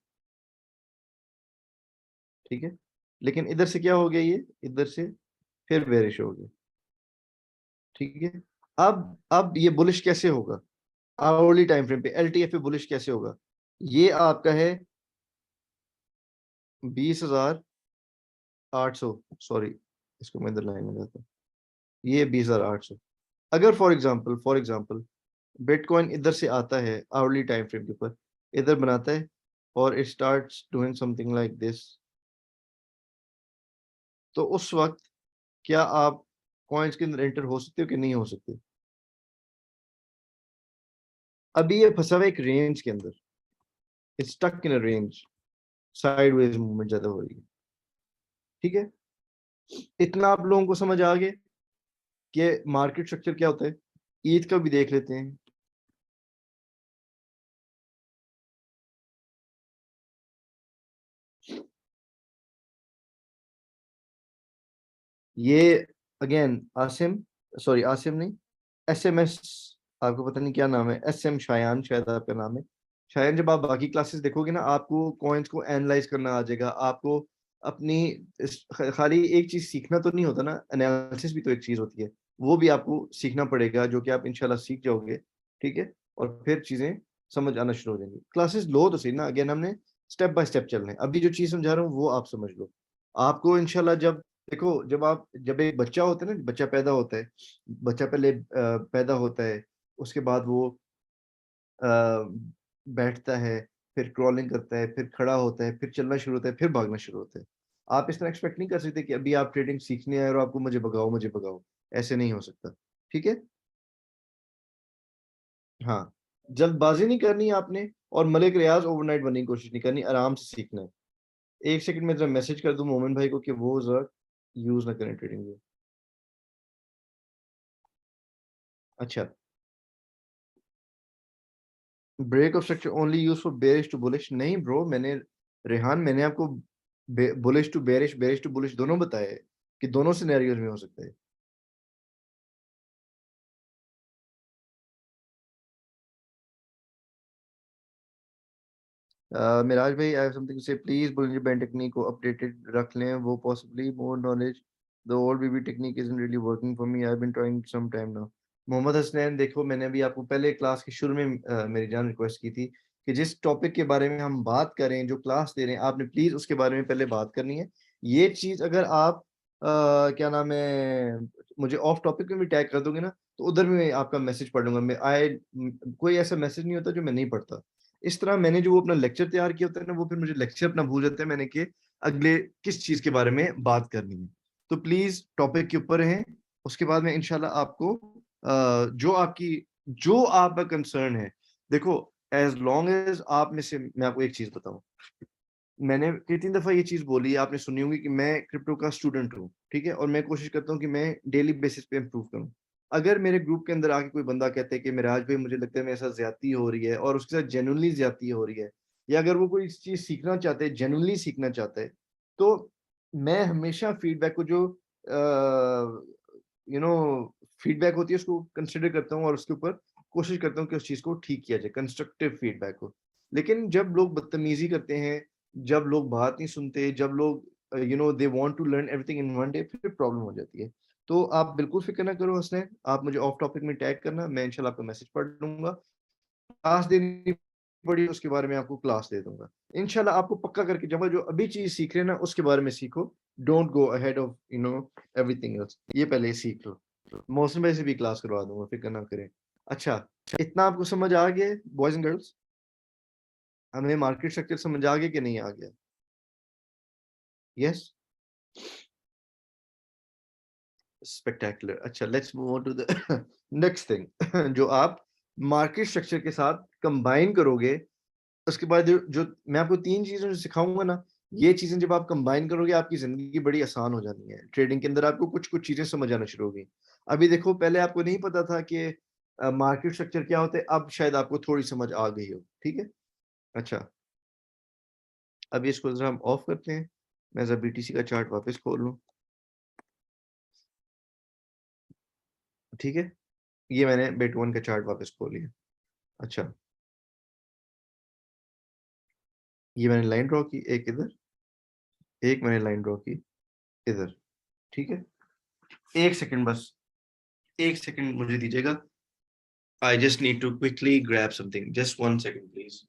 ठीक है, लेकिन इधर से क्या हो गया, ये इधर से फिर बेरिश हो गया, ठीक है। अब ये बुलिश कैसे होगा, आवरली टाइम फ्रेम पे एलटीएफ पे बुलिश कैसे होगा, ये आपका है 20,800, सॉरी इसको मैं इधर लाइन में लाता हूँ, ये 20,800। अगर फॉर एग्जांपल बिटकॉइन इधर से आता है आवरली टाइम फ्रेम के ऊपर, इधर बनाता है और it starts doing something like this, तो उस वक्त क्या आप कॉइन्स के अंदर एंटर हो सकते हो कि नहीं हो सकते। अभी ये फंसा हुआ है एक रेंज के अंदर, it's stuck in a range, sideways movement ज्यादा हो रही है, ठीक है। इतना आप लोगों को समझ आ गया कि मार्केट स्ट्रक्चर क्या होता है। ईद का भी देख लेते हैं। ये अगेन आसिम, सॉरी आसिम नहीं, एसएमएस, आपको पता नहीं क्या नाम है, एसएम शायान शायद आपका नाम है। शायद जब आप बाकी क्लासेस देखोगे ना, आपको कॉइन्स को एनालाइज करना आ जाएगा, आपको अपनी खाली एक चीज सीखना तो नहीं होता ना, एनालिसिस भी तो एक चीज होती है, वो भी आपको सीखना पड़ेगा, जो कि आप इंशाल्लाह सीख जाओगे, ठीक है, और फिर चीजें समझ आना शुरू हो जाएंगी। क्लासेस लो तो सही ना, अगेन हमने स्टेप बाय स्टेप चलना है, अभी जो चीज समझा रहा हूँ वो आप समझ लो। आपको इंशाल्लाह जब देखो, जब एक बच्चा होता है ना, बच्चा पैदा होता है, बच्चा पहले पैदा होता है, उसके बाद वो अ, बैठता है, फिर क्रॉलिंग करता है, फिर खड़ा होता है, फिर चलना शुरू होता है, फिर भागना शुरू होता है। आप इस तरह एक्सपेक्ट नहीं कर सकते कि अभी आप ट्रेडिंग सीखने आए और आपको मुझे भगाओ, ऐसे नहीं हो सकता, ठीक है। हाँ, जल्दबाजी नहीं करनी आपने, और मलिक रियाज ओवरनाइट बनने की कोशिश नहीं करनी, आराम से सीखना है। एक सेकंड में जरा मैसेज कर दूं मोमिन भाई को कि वो जरा यूज ना करें ट्रेडिंग में। अच्छा, break of structure only use for bearish to bullish, नहीं ब्रो, मैंने रेहान मैंने आपको bullish to bearish, bearish to bullish दोनों बताए हैं कि दोनों सिनेरियोज में हो सकता है। मिराज भाई, आई हैव समथिंग टू से, प्लीज बुलिंजर बैंड टेक्निक को अपडेटेड रख लें, वो possibly more knowledge The old BB technique isn't really working for me. I've been trying some time now. Mohammad Hasnain, देखो मैंने अभी आपको पहले क्लास के शुरू में मेरी जान रिक्वेस्ट की थी कि जिस टॉपिक के बारे में हम बात करें, जो क्लास दे रहे हैं, आपने प्लीज उसके बारे में पहले बात करनी है। ये चीज अगर आप क्या नाम है, मुझे ऑफ टॉपिक में भी टैग कर दोगे ना, तो उधर भी मैं आपका मैसेज पढ़ लूंगा। कोई ऐसा मैसेज नहीं होता जो मैं नहीं पढ़ता। इस तरह मैंने जो वो अपना लेक्चर तैयार किया होता है ना, वो फिर मुझे लेक्चर अपना भूल जाता है मैंने कि अगले किस चीज के बारे में बात करनी है। तो प्लीज टॉपिक के ऊपर रहें। उसके बाद में इंशाल्लाह आपको जो आपका कंसर्न है, देखो, एज लॉन्ग एज आप में से, मैं आपको एक चीज बताऊं, मैंने कितनी दफा ये चीज बोली है, आपने सुनी होगी कि मैं क्रिप्टो का स्टूडेंट हूँ, ठीक है, और मैं कोशिश करता हूँ कि मैं डेली बेसिस पे इम्प्रूव करूँ। अगर मेरे ग्रुप के अंदर आके कोई बंदा कहता है कि मिराज भाई मुझे लगता है मेरे साथ ज्यादती हो रही है, और उसके साथ जेन्युइनली ज्यादती हो रही है, या अगर वो कोई चीज सीखना चाहते हैं, जेन्युइनली सीखना चाहता है, तो मैं हमेशा फीडबैक को, जो यू नो फीडबैक होती है, उसको कंसिडर करता हूँ और उसके ऊपर कोशिश करता हूँ कि उस चीज को ठीक किया जाए, कंस्ट्रक्टिव फीडबैक को। लेकिन जब लोग बदतमीजी करते हैं, जब लोग बात नहीं सुनते, जब लोग they want to learn everything in one day, फिर प्रॉब्लम हो जाती है। तो आप बिल्कुल फिक्र ना करो हसनैन, आप मुझे ऑफ टॉपिक में टैग करना, मैं इंशाल्लाह आपका मैसेज पढ़ लूंगा। क्लास देनी पड़ी उसके बारे में आपको क्लास दे दूंगा इंशाल्लाह। आपको पक्का करके, जब जो अभी चीज सीख रहे हैं ना उसके बारे में सीखो। Don't go ahead of everything else, ये पहले सीख लो। मौसम भाई से भी क्लास करवा दूंगा, फिक्र ना करें। अच्छा, इतना आपको समझ आ गया बॉयज एंड गर्ल्स? हमें मार्केट स्ट्रक्चर समझ आ गया कि नहीं आ गया? Yes, spectacular. अच्छा, let's move on to the next thing जो आप मार्केट स्ट्रक्चर के साथ कंबाइन करोगे। उसके बाद जो मैं आपको तीन चीजें जो सिखाऊंगा ना, ये चीजें जब आप कंबाइन करोगे, आपकी जिंदगी बड़ी आसान हो जानी है। ट्रेडिंग के अंदर आपको कुछ कुछ चीजें समझ आना शुरू होगी। अभी देखो, पहले आपको नहीं पता था कि मार्केट स्ट्रक्चर क्या होता है, अब शायद आपको थोड़ी समझ आ गई हो, ठीक है। अच्छा, अभी इसको जरा हम ऑफ करते हैं, मैं जरा बीटीसी का चार्ट वापस खोल लूँ, ठीक है। ये मैंने बेट वन का चार्ट वापस खोल लिया। अच्छा, ये मैंने लाइन ड्रॉ की एक इधर, एक मैंने लाइन ड्रॉ की इधर, ठीक है। एक सेकंड बस, एक सेकंड मुझे दीजिएगा। I just need to quickly grab something. Just 1 second, please.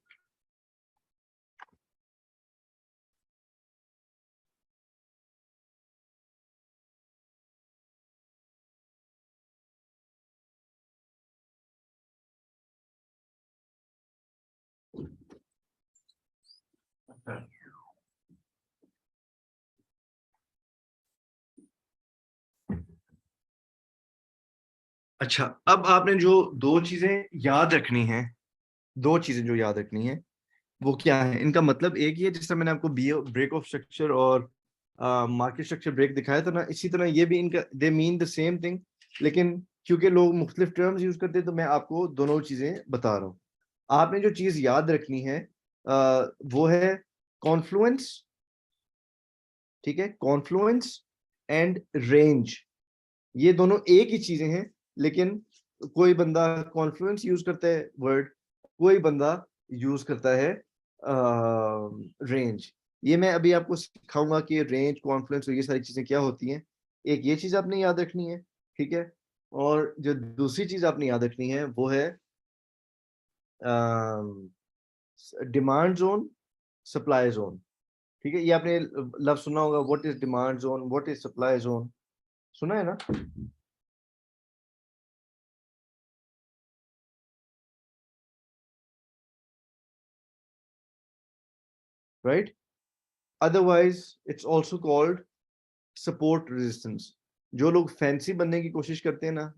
अच्छा, अब आपने जो दो चीजें याद रखनी है, दो चीजें जो याद रखनी है, वो क्या है? इनका मतलब एक ही है, जिस तरह मैंने आपको ब्रेक ऑफ स्ट्रक्चर और मार्केट स्ट्रक्चर ब्रेक दिखाया था ना, इसी तरह ये भी, इनका they mean the same thing. लेकिन क्योंकि लोग मुख्तलिफ टर्म्स यूज करते हैं, तो मैं आपको दोनों चीजें बता रहा हूँ। आपने जो चीज याद रखनी है वो है कॉन्फ्लुएंस, ठीक है, कॉन्फ्लुएंस एंड रेंज। ये दोनों एक ही चीजें हैं, लेकिन कोई बंदा कॉन्फ्लुएंस यूज करता है वर्ड, कोई बंदा यूज करता है रेंज। ये मैं अभी आपको सिखाऊंगा कि रेंज, कॉन्फ्लुएंस और ये सारी चीजें क्या होती हैं। एक ये चीज आपने याद रखनी है, ठीक है। और जो दूसरी चीज आपने याद रखनी है वो है डिमांड जोन, सप्लाई जोन, ठीक है। ये आपने लफ्ज सुना होगा, what is demand zone, what is supply zone, सुना है ना? Right, otherwise it's also called support resistance. जो लोग फैंसी बनने की कोशिश करते हैं ना,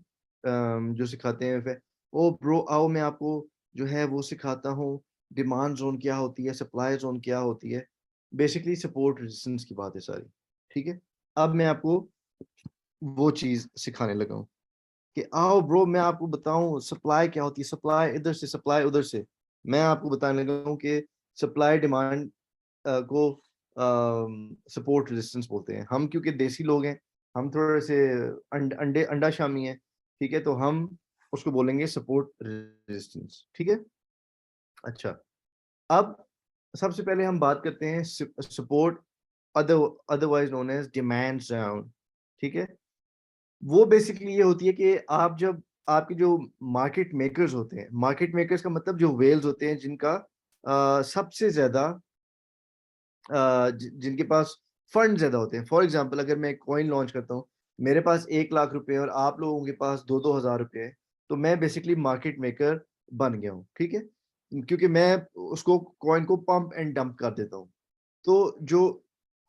जो सिखाते हैं, ओ ब्रो आओ मैं आपको जो है वो सिखाता हूँ, डिमांड जोन क्या होती है, सप्लाई जोन क्या होती है। बेसिकली सपोर्ट रेजिस्टेंस की बात है सारी, ठीक है। अब मैं आपको वो चीज सिखाने लगा हूँ कि आओ ब्रो मैं आपको बताऊं सप्लाई क्या होती है, सप्लाई इधर से, सप्लाई उधर से। मैं आपको बताने लगा हूँ कि सप्लाई डिमांड को सपोर्ट रेजिस्टेंस बोलते हैं। हम क्योंकि देसी लोग हैं, हम थोड़े से अंडे अंडा शामी हैं, ठीक है, तो हम उसको बोलेंगे सपोर्ट रेजिस्टेंस, ठीक है। अच्छा, अब सबसे पहले हम बात करते हैं support, otherwise known as demand zone, ठीक है। वो बेसिकली ये होती है कि आप जब आपके जो मार्केट मेकर्स होते हैं, मार्केट मेकर्स का मतलब जो वेल्स होते हैं जिनका सबसे ज्यादा जिनके पास फंड ज्यादा होते हैं। फॉर एग्जांपल अगर मैं कॉइन लॉन्च करता हूँ, मेरे पास 1 लाख रुपए और आप लोगों के पास 2-2 हजार रुपए है, तो मैं बेसिकली मार्केट मेकर बन गया हूँ, ठीक है, क्योंकि मैं उसको कॉइन को पंप एंड डंप कर देता हूँ। तो जो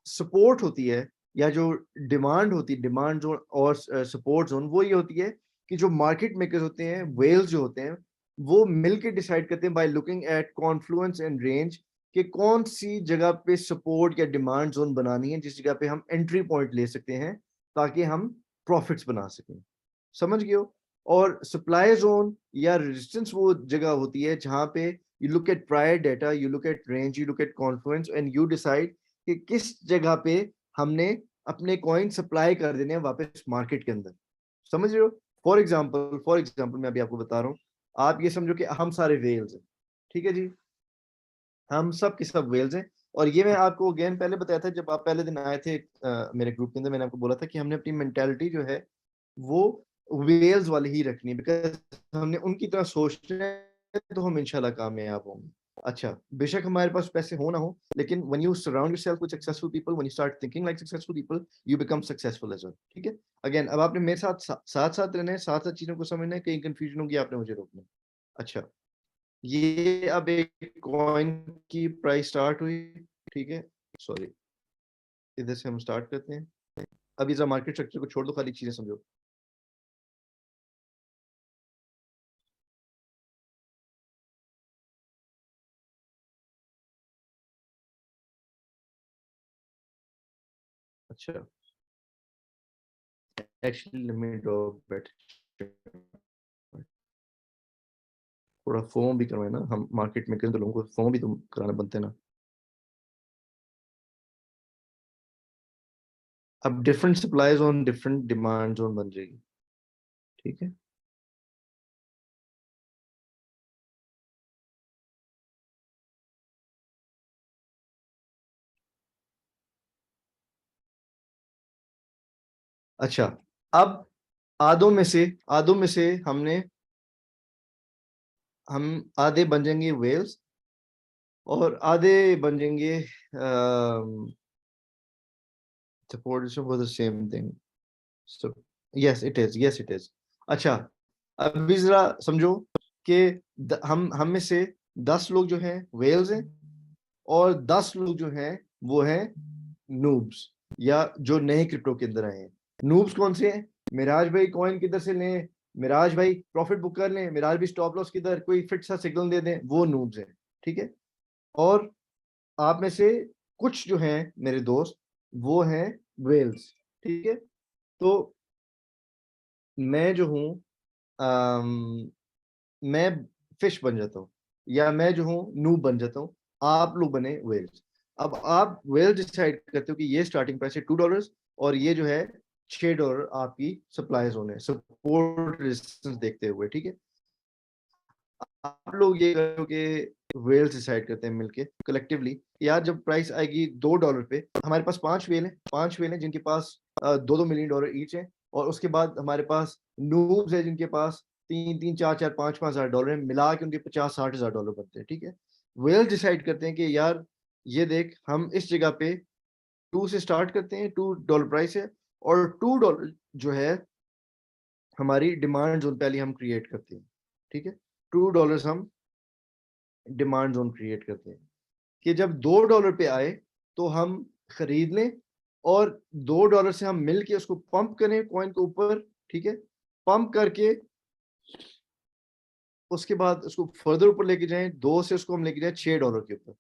सपोर्ट होती है या जो डिमांड होती है, डिमांड जोन और सपोर्ट जोन, वो ये होती है कि जो मार्केट मेकर्स होते हैं, वेल्स जो होते हैं, वो मिलके डिसाइड करते हैं by looking at Confluence and range कि कौन सी जगह पे सपोर्ट या डिमांड जोन बनानी है, जिस जगह पे हम एंट्री पॉइंट ले सकते हैं ताकि हम प्रॉफिट्स बना सकें। समझ गए हो? और सप्लाई जोन या रेजिस्टेंस वो जगह होती है जहां पे you look at prior data, you look at range, you look at Confluence and you decide कि किस जगह पे हमने अपने कॉइन सप्लाई कर देने हैं वापस मार्केट के अंदर। समझ रहे हो? फॉर एग्जाम्पल मैं अभी आपको बता रहा हूँ। आप ये समझो कि हम सारे वेल्स हैं, ठीक है जी, हम सब के सब वेल्स हैं। और ये मैं आपको अगेन पहले बताया था जब आप पहले दिन आए थे मेरे ग्रुप के अंदर, मैंने आपको बोला था कि हमने अपनी मेंटेलिटी जो है वो वेल्स वाली ही रखनी है, बिकॉज हमने उनकी तरह सोचना है तो हम इंशाल्लाह कामयाब होंगे। अच्छा, बेशक हमारे पास पैसे हो ना हो, लेकिन when you surround yourself with successful people, when you start thinking like successful people, you become successful as well। ठीक है। अगेन अब आपने मेरे साथ साथ साथ रहना है, साथ साथ चीजों को समझना है, कहीं कंफ्यूजन होगी आपने मुझे रोकना है। अच्छा, ये अब एक कॉइन की प्राइस स्टार्ट हुई, ठीक है, सॉरी, इधर से हम स्टार्ट करते हैं। अभी जरा मार्केट स्ट्रक्चर को छोड़ दो, खाली चीजें समझो। अच्छा, एक्चुअली लेट मी ड्रॉ बेट, थोड़ा फॉर्म भी करवाए ना हम मार्केट में, तो लोगों को फॉर्म भी तो कराना बनते हैं ना। अब different supplies on different demand zone बन जाएगी, ठीक है। अच्छा, अब आधों में से हम आधे बन जाएंगे वेल्स और आधे बन जाएंगे support for the same thing. So yes it is. अच्छा, अभी जरा समझो कि हम में से 10 लोग जो हैं वेल्स हैं और 10 लोग जो हैं वो हैं नूब्स, या जो नए क्रिप्टो के अंदर आए हैं। नूब्स कौन से हैं? मिराज भाई कॉइन किधर से लें, मिराज भाई प्रॉफिट बुक कर लें, मिराज भी स्टॉप लॉस किधर, कोई फिट सा सिग्नल दे दें, वो नूब्स हैं, ठीक है। और आप में से कुछ जो हैं मेरे दोस्त वो हैं वेल्स, ठीक है। तो मैं जो हूँ मैं फिश बन जाता हूँ, या मैं जो हूँ नूब बन जाता हूँ, आप लोग बने वेल्स। अब आप वेल डिसाइड करते हो कि ये स्टार्टिंग प्राइस है $2 और ये जो है $6 आपकी सप्लाई जोन है, सपोर्ट रेजिस्टेंस देखते हुए, ठीक है। आप लोग ये करो कि वेल्स डिसाइड करते हैं मिलके कलेक्टिवली, यार जब प्राइस आएगी $2 पे, हमारे पास 5 वेल हैं जिनके पास 2-2 मिलियन डॉलर ईच है, और उसके बाद हमारे पास नूब्स है जिनके पास 3-3 4-4 5-5 हजार डॉलर है, मिला के उनके 50-60 हजार डॉलर बनते हैं, ठीक है। वेल्स डिसाइड करते हैं कि यार ये देख, हम इस जगह पे 2 से स्टार्ट करते हैं, $2 प्राइस है, और $2 जो है हमारी डिमांड जोन पहले हम क्रिएट करते हैं, ठीक है। $2 हम डिमांड जोन क्रिएट करते हैं कि जब $2 पे आए तो हम खरीद लें, और $2 से हम मिल के उसको पंप करें कॉइन के ऊपर, ठीक है। पंप करके उसके बाद उसको फर्दर ऊपर लेके जाएं, 2 से उसको हम लेके जाएं $6 के ऊपर।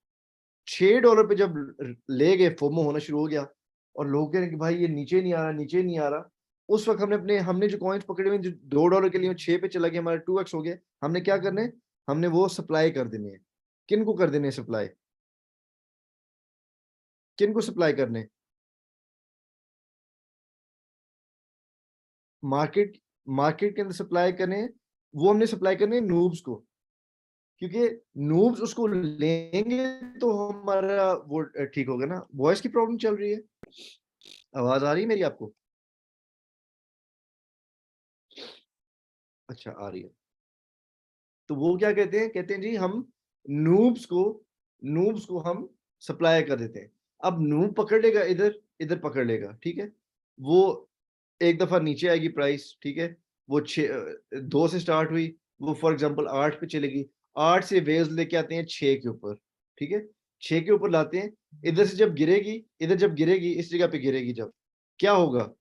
$6 पे जब ले गए, फोमो होना शुरू हो गया और लोग कह रहे हैं कि भाई ये नीचे नहीं आ रहा, नीचे नहीं आ रहा। उस वक्त हमने जो कॉइन्स पकड़े हुए जो $2 के लिए 6 पे चला गया, हमारा 2x हो गया। हमने क्या करना है, हमने वो सप्लाई कर देने हैं। किन को कर देने हैं सप्लाई, किन को सप्लाई करने? मार्केट मार्केट के अंदर सप्लाई करने, वो हमने सप्लाई करने नूब्स को, क्योंकि नूब्स उसको लेंगे तो हमारा वो ठीक होगा ना। वॉइस की प्रॉब्लम चल रही है, आवाज आ रही है मेरी आपको? अच्छा आ रही है। तो वो क्या कहते हैं, कहते हैं जी हम नूब्स को नूब्स को हम सप्लाई कर देते हैं। अब नूब पकड़ लेगा इधर, इधर पकड़ लेगा, ठीक है। वो एक दफा नीचे आएगी प्राइस, ठीक है। वो 2 से स्टार्ट हुई, वो फॉर एग्जांपल 8 पे चलेगी। 8 से वेव्स लेके आते हैं 6 के ऊपर, ठीक है। 6 के ऊपर लाते हैं। इधर से जब गिरेगी, इधर जब गिरेगी, इस जगह पे गिरेगी, जब क्या होगा,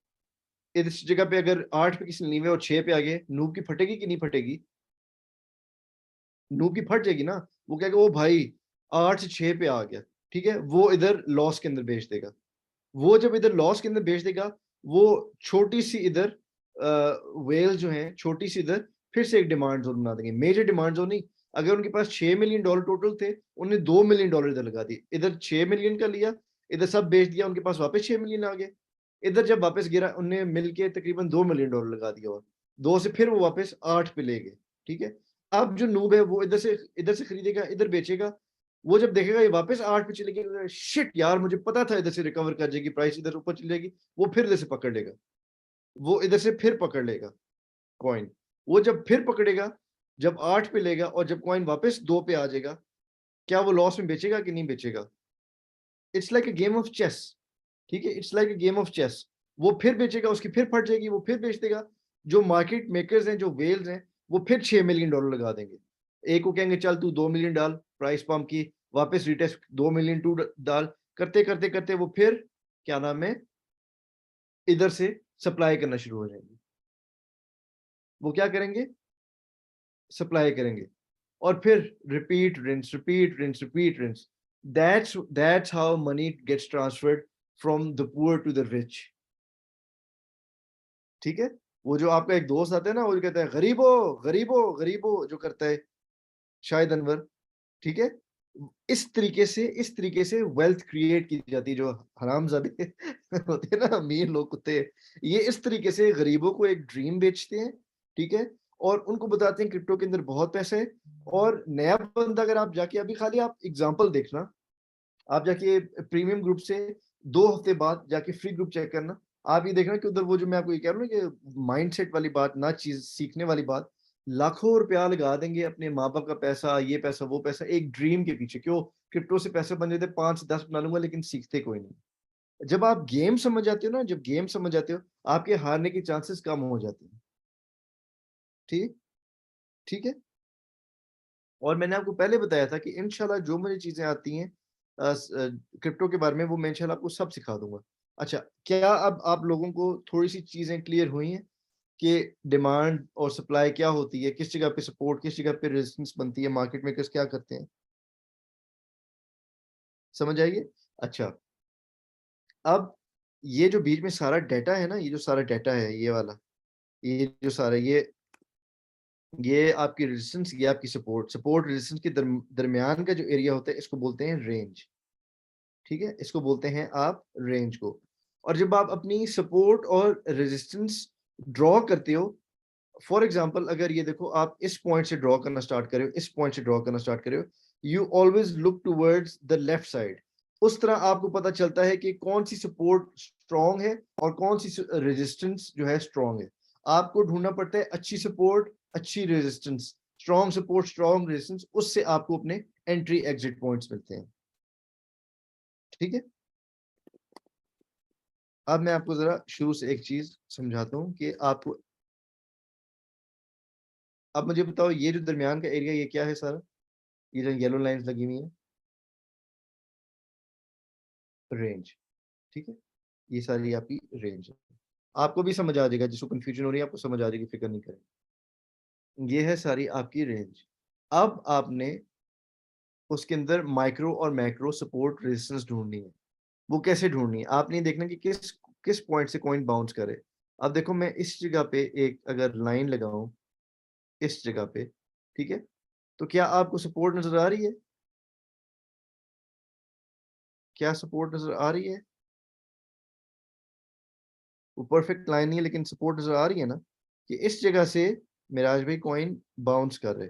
इस जगह पे अगर 8 पे किसी ने ली हुई है और 6 पे आ गए, नूब की फटेगी कि नहीं फटेगी? नूब की फट जाएगी ना। वो कहेगा वो भाई 8 से 6 पे आ गया, ठीक है। वो इधर लॉस के अंदर बेच देगा। वो जब इधर लॉस के अंदर बेच देगा, वो छोटी सी इधर वेल जो है, छोटी सी इधर फिर से एक डिमांड जोन बना देंगे, मेजर डिमांड जोन नहीं। अगर उनके पास $6 मिलियन टोटल थे, उन्होंने $2 मिलियन इधर लगा दिए। इधर 6 मिलियन का लिया, इधर सब बेच दिया, उनके पास वापस 6 मिलियन आ गए। इधर जब वापस गिरा, उनने मिलके तकरीबन $2 मिलियन लगा दिया, और 2 से फिर वो वापस 8 पे ले गए, ठीक है। अब जो नूब है वो इधर से खरीदेगा, इधर बेचेगा। वो जब देखेगा ये वापस 8 पे चली गई, शिट यार मुझे पता था इधर से रिकवर कर जाएगी, प्राइस इधर ऊपर चली जाएगी। वो फिर इधर से पकड़ लेगा, वो इधर से फिर पकड़ लेगा कॉइन। वो जब फिर पकड़ेगा, जब 8 पे लेगा, और जब कॉइन वापस 2 पे आ जाएगा, क्या वो लॉस में बेचेगा कि नहीं बेचेगा? It's like a game of chess, ठीक है। It's like a game of chess. वो फिर बेचेगा, उसकी फिर फट जाएगी, वो फिर बेच देगा। जो मार्केट मेकर्स हैं, जो वेल्स हैं, वो फिर $6 मिलियन लगा देंगे। एक को कहेंगे चल तू 2 मिलियन डाल, प्राइस पम्प की, वापस रिटेस्ट 2 मिलियन टू डाल, करते करते करते वो फिर क्या नाम है, इधर से सप्लाई करना शुरू हो जाएंगे। वो क्या करेंगे, सप्लाई करेंगे, और फिर repeat rinse repeat rinse. That's how money gets transferred from the poor to the rich, ठीक है। वो जो आपका एक दोस्त आता है ना, वो जो कहता है गरीबो गरीबो गरीबो, जो करता है शाहिद अनवर, ठीक है। इस तरीके से वेल्थ क्रिएट की जाती है। जो हरामजादे होते हैं ना, अमीर लोग कुत्ते, ये इस तरीके से गरीबों को एक ड्रीम बेचते हैं, ठीक है। और उनको बताते हैं क्रिप्टो के अंदर बहुत पैसा है। और नया बंदा, अगर आप जाके अभी खाली आप एग्जांपल देखना, आप जाके प्रीमियम ग्रुप से 2 हफ्ते बाद जाके फ्री ग्रुप चेक करना, आप ये देखना कि उधर वो जो मैं आपको ये कह रहा हूँ ना कि माइंडसेट वाली बात ना, चीज सीखने वाली बात, लाखों रुपया लगा देंगे अपने माँ बाप का पैसा, ये पैसा वो पैसा, एक ड्रीम के पीछे। क्यों? क्रिप्टो से पैसे बन जाते 5 से 10 बना लूंगा, लेकिन सीखते कोई नहीं। जब आप गेम समझ जाते हो ना, जब गेम समझ जाते हो, आपके हारने के चांसेस कम हो जाते हैं, ठीक ठीक है। और मैंने आपको पहले बताया था कि इंशाल्लाह जो मुझे चीजें आती हैं क्रिप्टो के बारे में, वो मैं इंशाल्लाह आपको सब सिखा दूंगा। अच्छा, क्या अब आप लोगों को थोड़ी सी चीजें क्लियर हुई हैं कि डिमांड और सप्लाई क्या होती है, किस जगह पे सपोर्ट, किस जगह पे रेजिस्टेंस बनती है, मार्केट मेकर्स क्या करते हैं, समझ आइए? अच्छा, अब ये जो बीच में सारा डाटा है ना, ये जो सारा डाटा है, ये वाला, ये जो सारा ये आपकी रेजिस्टेंस, ये आपकी सपोर्ट, सपोर्ट रेजिस्टेंस के दरमियान का जो एरिया होता है, इसको बोलते हैं रेंज, ठीक है। इसको बोलते हैं आप रेंज को। और जब आप अपनी सपोर्ट और रेजिस्टेंस ड्रॉ करते हो, फॉर एग्जांपल अगर ये देखो, आप इस पॉइंट से ड्रॉ करना स्टार्ट करे हो, इस पॉइंट से ड्रॉ करना स्टार्ट करे हो, you always look towards the left side. उस तरह आपको पता चलता है कि कौन सी सपोर्ट स्ट्रांग है और कौन सी रेजिस्टेंस जो है स्ट्रांग है। आपको ढूंढना पड़ता है अच्छी सपोर्ट, अच्छी resistance, strong support, strong resistance, उससे आपको अपने एंट्री एग्जिट पॉइंट्स मिलते हैं, ठीक है। अब मैं आपको जरा शुरू से एक चीज समझाता हूँ कि आपको, अब मुझे बताओ ये जो दरमियान का एरिया, ये क्या है सारा, ये जो येलो लाइंस लगी हुई है, रेंज, ठीक है। ये सारी आपकी रेंज है। आपको भी समझ आ जाएगा, जिसको कंफ्यूजन हो रही है आपको समझ आ जाएगी, फिक्र नहीं करें। ये है सारी आपकी रेंज। अब आपने उसके अंदर माइक्रो और मैक्रो सपोर्ट रेजिस्टेंस ढूंढनी है। वो कैसे ढूंढनी है, आपने देखना कि किस किस पॉइंट से कॉइन बाउंस करे। अब देखो, मैं इस जगह पे एक अगर लाइन लगाऊं, इस जगह पे, ठीक है, तो क्या आपको सपोर्ट नजर आ रही है? क्या सपोर्ट नजर आ रही है? वो परफेक्ट लाइन नहीं है, लेकिन सपोर्ट नजर आ रही है ना, कि इस जगह से मिराज भाई कॉइन बाउंस कर रहे,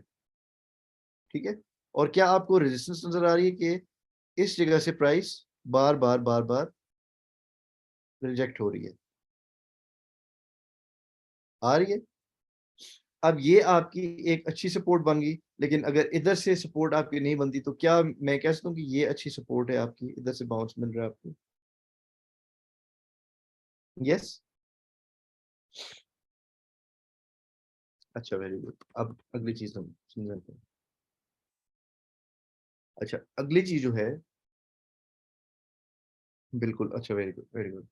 ठीक है। और क्या आपको रेजिस्टेंस नजर आ रही है कि इस जगह से प्राइस बार बार बार बार रिजेक्ट हो रही है? आ रही है? अब ये आपकी एक अच्छी सपोर्ट बन गई, लेकिन अगर इधर से सपोर्ट आपकी नहीं बनती तो क्या मैं कह सकता हूँ कि ये अच्छी सपोर्ट है आपकी, इधर से बाउंस मिल रहा है आपको? यस। अच्छा, वेरी गुड। अब अगली चीज हम समझते हैं। अच्छा, अगली चीज जो है, बिल्कुल, अच्छा, वेरी गुड, वेरी गुड।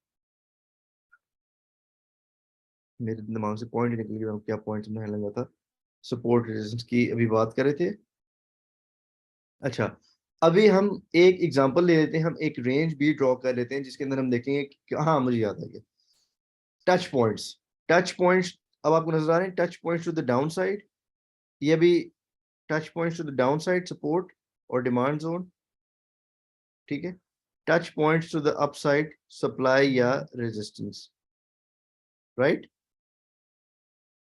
मेरे दिमाग से पॉइंट निकल गया, क्या पॉइंट समझाने लगा था। सपोर्ट रेजिस्टेंस की अभी बात कर रहे थे। अच्छा, अभी हम एक एग्जांपल ले लेते हैं, हम एक रेंज भी ड्रॉ कर लेते हैं जिसके अंदर हम देखेंगे कि हाँ, मुझे याद आ गया। टच पॉइंट्स, टच पॉइंट्स, अब आपको नजर आ रहे हैं touch points to the down side, ये भी touch points to the down side support और डिमांड जोन, ठीक है। Touch points to the upside supply या resistance, right.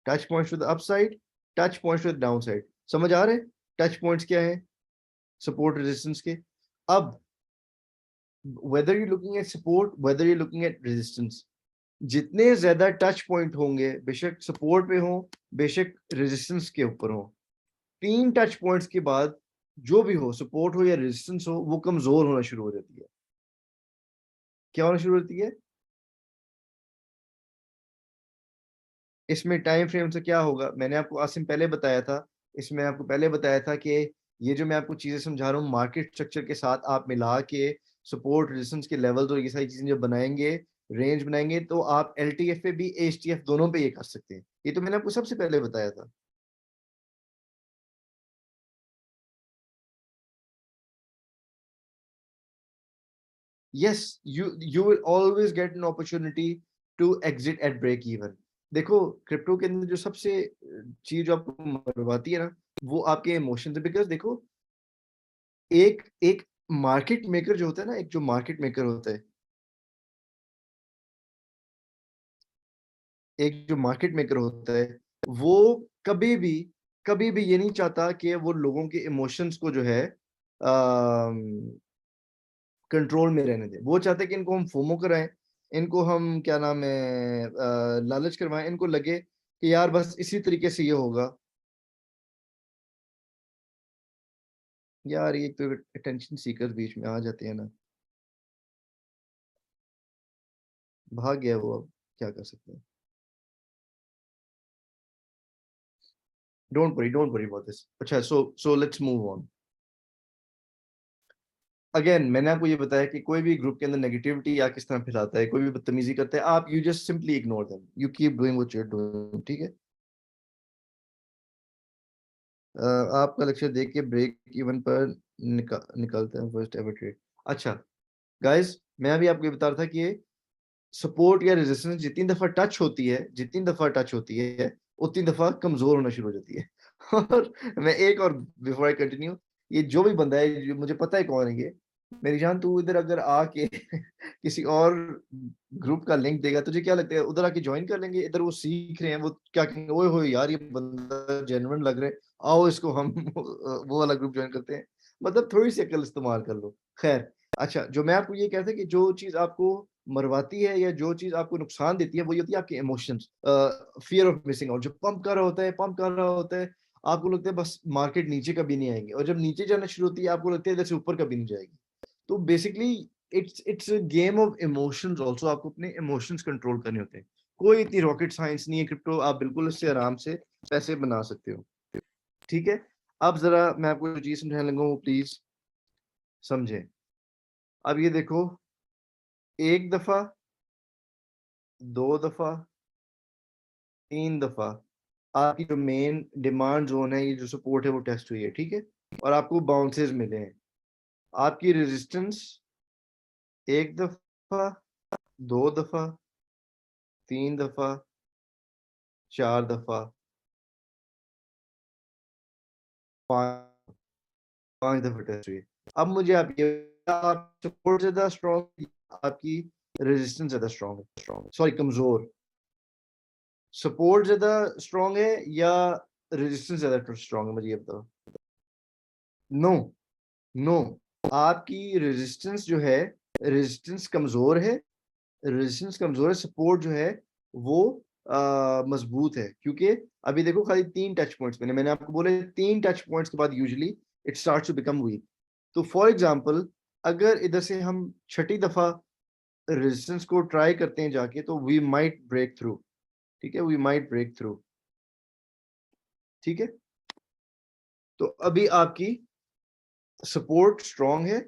Touch points to the upside, touch points to the down side, समझ आ रहे हैं टच पॉइंट्स क्या है सपोर्ट रेजिस्टेंस के? अब whether you're looking at support, whether you're looking at resistance, जितने ज्यादा टच पॉइंट होंगे, बेशक सपोर्ट पे हो, बेशक रेजिस्टेंस के ऊपर हो, 3 टच पॉइंट्स के बाद जो भी हो, सपोर्ट हो या रेजिस्टेंस हो, वो कमजोर होना शुरू हो जाती है। क्या होना शुरू होती है? इसमें टाइम फ्रेम से क्या होगा, मैंने आपको आसिम पहले बताया था, इसमें आपको पहले बताया था कि ये जो मैं आपको चीजें समझा रहा हूँ मार्केट स्ट्रक्चर के साथ आप मिला के सपोर्ट रेजिस्टेंस के लेवल, तो ये सारी चीजें जब बनाएंगे, रेंज बनाएंगे, तो आप एलटीएफ पे भी एचटीएफ दोनों पे ये कर सकते हैं। ये तो मैंने आपको सबसे पहले बताया था। yes, you will always get an opportunity to exit at break even। देखो, क्रिप्टो के अंदर जो सबसे चीज जो आपको मरवाती है ना, वो आपके इमोशंस है। बिकॉज देखो, एक एक मार्केट मेकर जो होता है ना, एक जो मार्केट मेकर होता है, एक जो मार्केट मेकर होता है, वो कभी भी कभी भी ये नहीं चाहता कि वो लोगों के इमोशंस को जो है कंट्रोल में रहने दें। वो चाहते हैं कि इनको हम फोमो कराएं, इनको हम क्या नाम है लालच करवाएं, इनको लगे कि यार बस इसी तरीके से ये होगा। यार ये तो अटेंशन सीकर बीच में आ जाते हैं ना, भाग गया वो, अब क्या कर सकते हैं। Don't worry about this. अच्छा, so let's move on. Again मैंने आपको ये बताया कि कोई भी ग्रुप के अंदर नेगेटिविटी या किस तरह फैलाता है, कोई भी बदतमीजी करता है, आप you just simply ignore them, you keep doing what you are doing, ठीक है। आपका लक्ष्य देख के ब्रेक इवन पर निकलते हैं फर्स्ट एवर ट्रेड। अच्छा गाइस, मैं अभी आपको ये बता रहा था कि सपोर्ट या रेजिस्टेंस जितनी दफा टच होती है, जितनी दफा टच होती है, उतनी दफा कमजोर होना शुरू हो जाती है। और मैं एक और, बिफोर आई कंटिन्यू, ये जो भी बंदा है, जो मुझे पता है कौन है ये, मेरी जान, तू इधर अगर आके किसी और ग्रुप का लिंक देगा, तुझे क्या लगता है उधर आके ज्वाइन कर लेंगे? इधर वो सीख रहे हैं, वो क्या कहेंगे, ओए होए यार ये बंदा जेन्युइन लग रहा है, आओ इसको हम वो वाला ग्रुप ज्वाइन करते हैं। मतलब थोड़ी सी अकल इस्तेमाल कर लो। खैर, अच्छा, जो मैं आपको ये कहता है कि जो चीज आपको मरवाती है या जो चीज आपको नुकसान देती है, वो ये होती है आपके emotions. Fear of missing out, जो पंप कर रहा होता है, पंप कर रहा होता है, आपको लगता है बस मार्केट नीचे कभी नहीं आएगी, और जब नीचे जाना शुरू होती है आपको लगता है जैसे ऊपर कभी नहीं जाएगी। तो basically it's a game of emotions also, आपको अपने इमोशंस कंट्रोल करने होते हैं। कोई इतनी रॉकेट साइंस नहीं है क्रिप्टो, आप बिल्कुल इससे आराम से पैसे बना सकते हो, ठीक है। अब जरा मैं आपको जो चीज समझाने लगा हूँ, प्लीज समझें। अब ये देखो, एक दफा, 2 दफा, 3 दफा आपकी जो मेन डिमांड जोन है, ये जो सपोर्ट है, वो टेस्ट हुई है, ठीक है, और आपको बाउंसेस मिले हैं। आपकी रेजिस्टेंस 1 दफा, 2 दफा, 3 दफा, 4 दफा, 5 दफा टेस्ट हुई है। अब मुझे आप ये, आप सपोर्ट ज्यादा स्ट्रॉन्ग, आपकी रेजिस्टेंस ज्यादा स्ट्रॉन्ग है, सॉरी कमजोर, सपोर्ट ज्यादा स्ट्रॉन्ग है या रेजिस्टेंस ज्यादा स्ट्रॉन्ग है, मुझे ये बताओ। नो, नो, आपकी रेजिस्टेंस जो है, रेजिस्टेंस कमजोर है, रेजिस्टेंस कमजोर है, सपोर्ट जो है वो मजबूत है, क्योंकि अभी देखो खाली 3 टच पॉइंट्स मैंने आपको बोले 3 टच पॉइंट्स के बाद usually it starts to become weak. तो फॉर एग्जांपल अगर इधर से हम छठी दफा रेजिस्टेंस को ट्राई करते हैं जाके, तो वी माइट ब्रेक थ्रू। ठीक है, वी माइट ब्रेक थ्रू। ठीक है, तो अभी आपकी सपोर्ट स्ट्रांग है,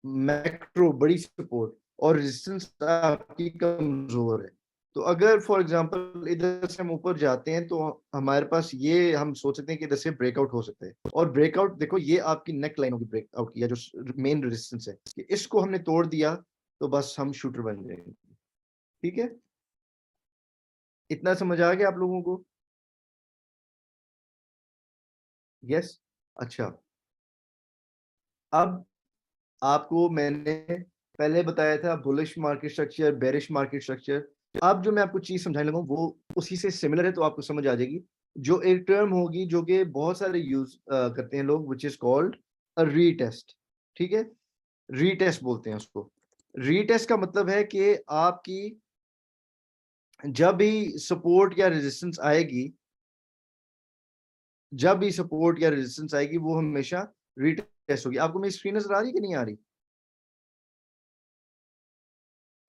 मैक्रो बड़ी सपोर्ट, और रेजिस्टेंस आपकी कमजोर है। तो अगर फॉर एग्जांपल इधर से हम ऊपर जाते हैं, तो हमारे पास ये हम सोच सकते हैं कि इधर से ब्रेकआउट हो सकता है। और ब्रेकआउट देखो, ये आपकी नेक लाइन होगी ब्रेकआउट की, या जो मेन रेजिस्टेंस है, कि इसको हमने तोड़ दिया तो बस हम शूटर बन जाएंगे। ठीक है, इतना समझ आ गया आप लोगों को? यस। अच्छा, अब आपको मैंने पहले बताया था bullish market structure, bearish market structure. अब जो मैं आपको चीज समझाने लगा वो उसी से सिमिलर है, तो आपको समझ आ जाएगी। जो एक टर्म होगी जो कि बहुत सारे यूज करते हैं लोग, which is called a retest. ठीक है, रीटेस्ट बोलते हैं उसको। रीटेस्ट का मतलब है कि आपकी जब भी सपोर्ट या रेजिस्टेंस आएगी, जब भी सपोर्ट या रेजिस्टेंस आएगी, वो हमेशा रीटेस्ट होगी। आपको मेरी स्क्रीन नजर आ रही है कि नहीं आ रही?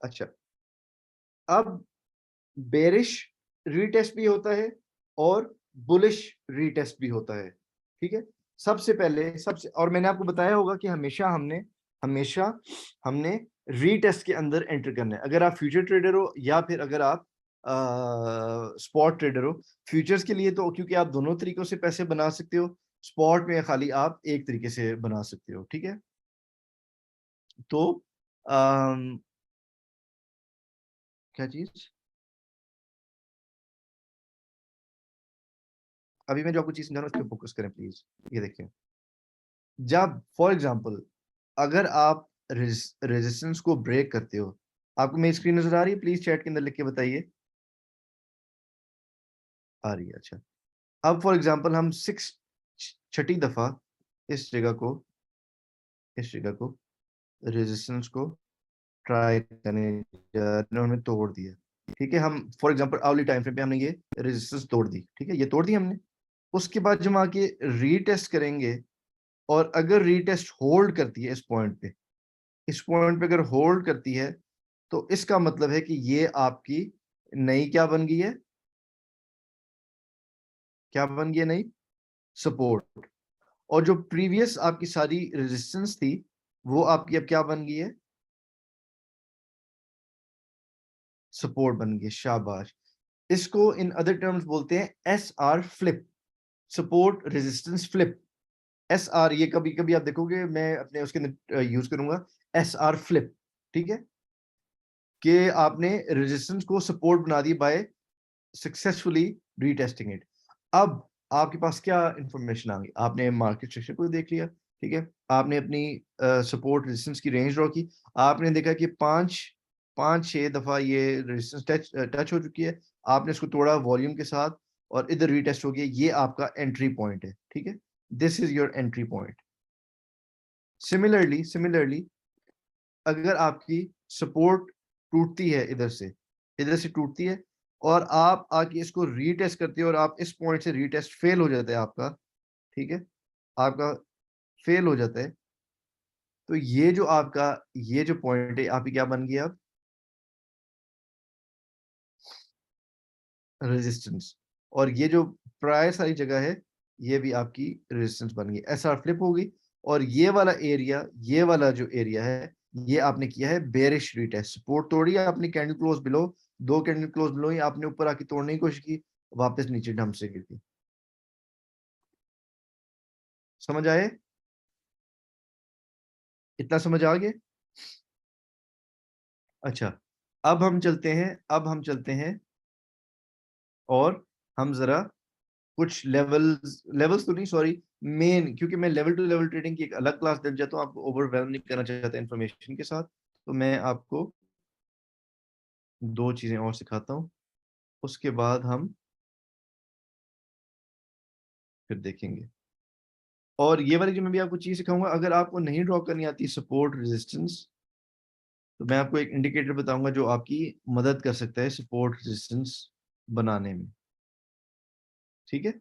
अच्छा, अब बेरिश रीटेस्ट भी होता है और बुलिश रीटेस्ट भी होता है। ठीक है, सबसे पहले सबसे, और मैंने आपको बताया होगा कि हमेशा हमने रीटेस्ट के अंदर एंटर करना है। अगर आप फ्यूचर ट्रेडर हो या फिर अगर आप स्पॉट ट्रेडर हो। फ्यूचर्स के लिए तो क्योंकि आप दोनों तरीकों से पैसे बना सकते हो, स्पॉट में खाली आप एक तरीके से बना सकते हो। ठीक है, तो क्या चीज, अभी मैं जो आपको चीज समझा रहा हूँ उस पर फोकस करें प्लीज। ये देखिए, जब फॉर एग्जांपल अगर आप रेजिस्टेंस को ब्रेक करते हो, आपको मेरी स्क्रीन नजर आ रही है? प्लीज चैट के अंदर लिख के बताइए। आ रही है, अच्छा। अब फॉर एग्जांपल हम छठी दफा इस जगह को इस जगह को रेजिस्टेंस को ट्राई करने जा रहे हैं, हमने तोड़ दिया। ठीक है, हम for example early time frame पे हमने ये रेजिस्टेंस तोड़ दी। ठीक है, ये तोड़ दी हमने। उसके बाद जब हम आके रीटेस्ट करेंगे, और अगर रीटेस्ट होल्ड करती है इस पॉइंट पे अगर होल्ड करती है, तो इसका मतलब है कि ये आपकी नई क्या बन गई है? क्या बन गई है? नई सपोर्ट। और जो प्रीवियस आपकी सारी रेजिस्टेंस थी, वो आपकी अब क्या बन गई है? सपोर्ट बन गई। शाबाश। इसको इन अदर टर्म्स बोलते हैं S R flip, support resistance flip. S R, ये कभी कभी आप देखोगे मैं अपने उसके अंदर यूज करूंगा, एस आर फ्लिप। ठीक है, कि आपने रेजिस्टेंस को सपोर्ट बना दी बाय सक्सेसफुली रीटेस्टिंग इट। अब आपके पास क्या इंफॉर्मेशन आ गई? आपने मार्केट स्ट्रक्चर को देख लिया। ठीक है, आपने अपनी सपोर्ट रेजिस्टेंस की रेंज ड्रॉ की। आपने देखा कि पांच पांच छह दफा ये रेजिस्टेंस टच हो चुकी है। आपने इसको तोड़ा वॉल्यूम के साथ, और इधर रीटेस्ट हो गया। ये आपका एंट्री पॉइंट है। ठीक है, this is your entry point. Similarly अगर आपकी सपोर्ट टूटती है, इधर से टूटती है, और आप आके इसको रीटेस्ट करते हो, और आप इस पॉइंट से रीटेस्ट फेल हो जाता है आपका। ठीक है, आपका फेल हो जाता है, तो ये जो पॉइंट है आपकी क्या बन गई अब? रेजिस्टेंस। और ये जो प्राय सारी जगह है, ये भी आपकी रेजिस्टेंस बन गई, ऐसा फ्लिप होगी। और ये वाला जो एरिया है, ये आपने किया है बेरिश रीटेस्ट। सपोर्ट तोड़ी आपने candle close below, 2 candle close below ही आपने ऊपर आके तोड़ने की कोशिश की, वापस नीचे ढंग से गिर गई। समझ आए? इतना समझ आ गया? अच्छा, अब हम चलते हैं और हम जरा कुछ लेवल्स तो नहीं, सॉरी, मेन, क्योंकि मैं लेवल टू लेवल ट्रेडिंग की एक अलग क्लास दे जाता हूँ, आपको ओवरवेलम नहीं करना चाहता इन्फॉर्मेशन के साथ, तो मैं आपको 2 चीजें और सिखाता हूँ। उसके बाद हम फिर देखेंगे। और ये वाली जो मैं भी आपको चीज सिखाऊंगा, अगर आपको नहीं ड्रॉ करनी आती सपोर्ट रेजिस्टेंस, तो मैं आपको एक इंडिकेटर बताऊंगा जो आपकी मदद कर सकता है सपोर्ट रेजिस्टेंस बनाने में, ठीक है।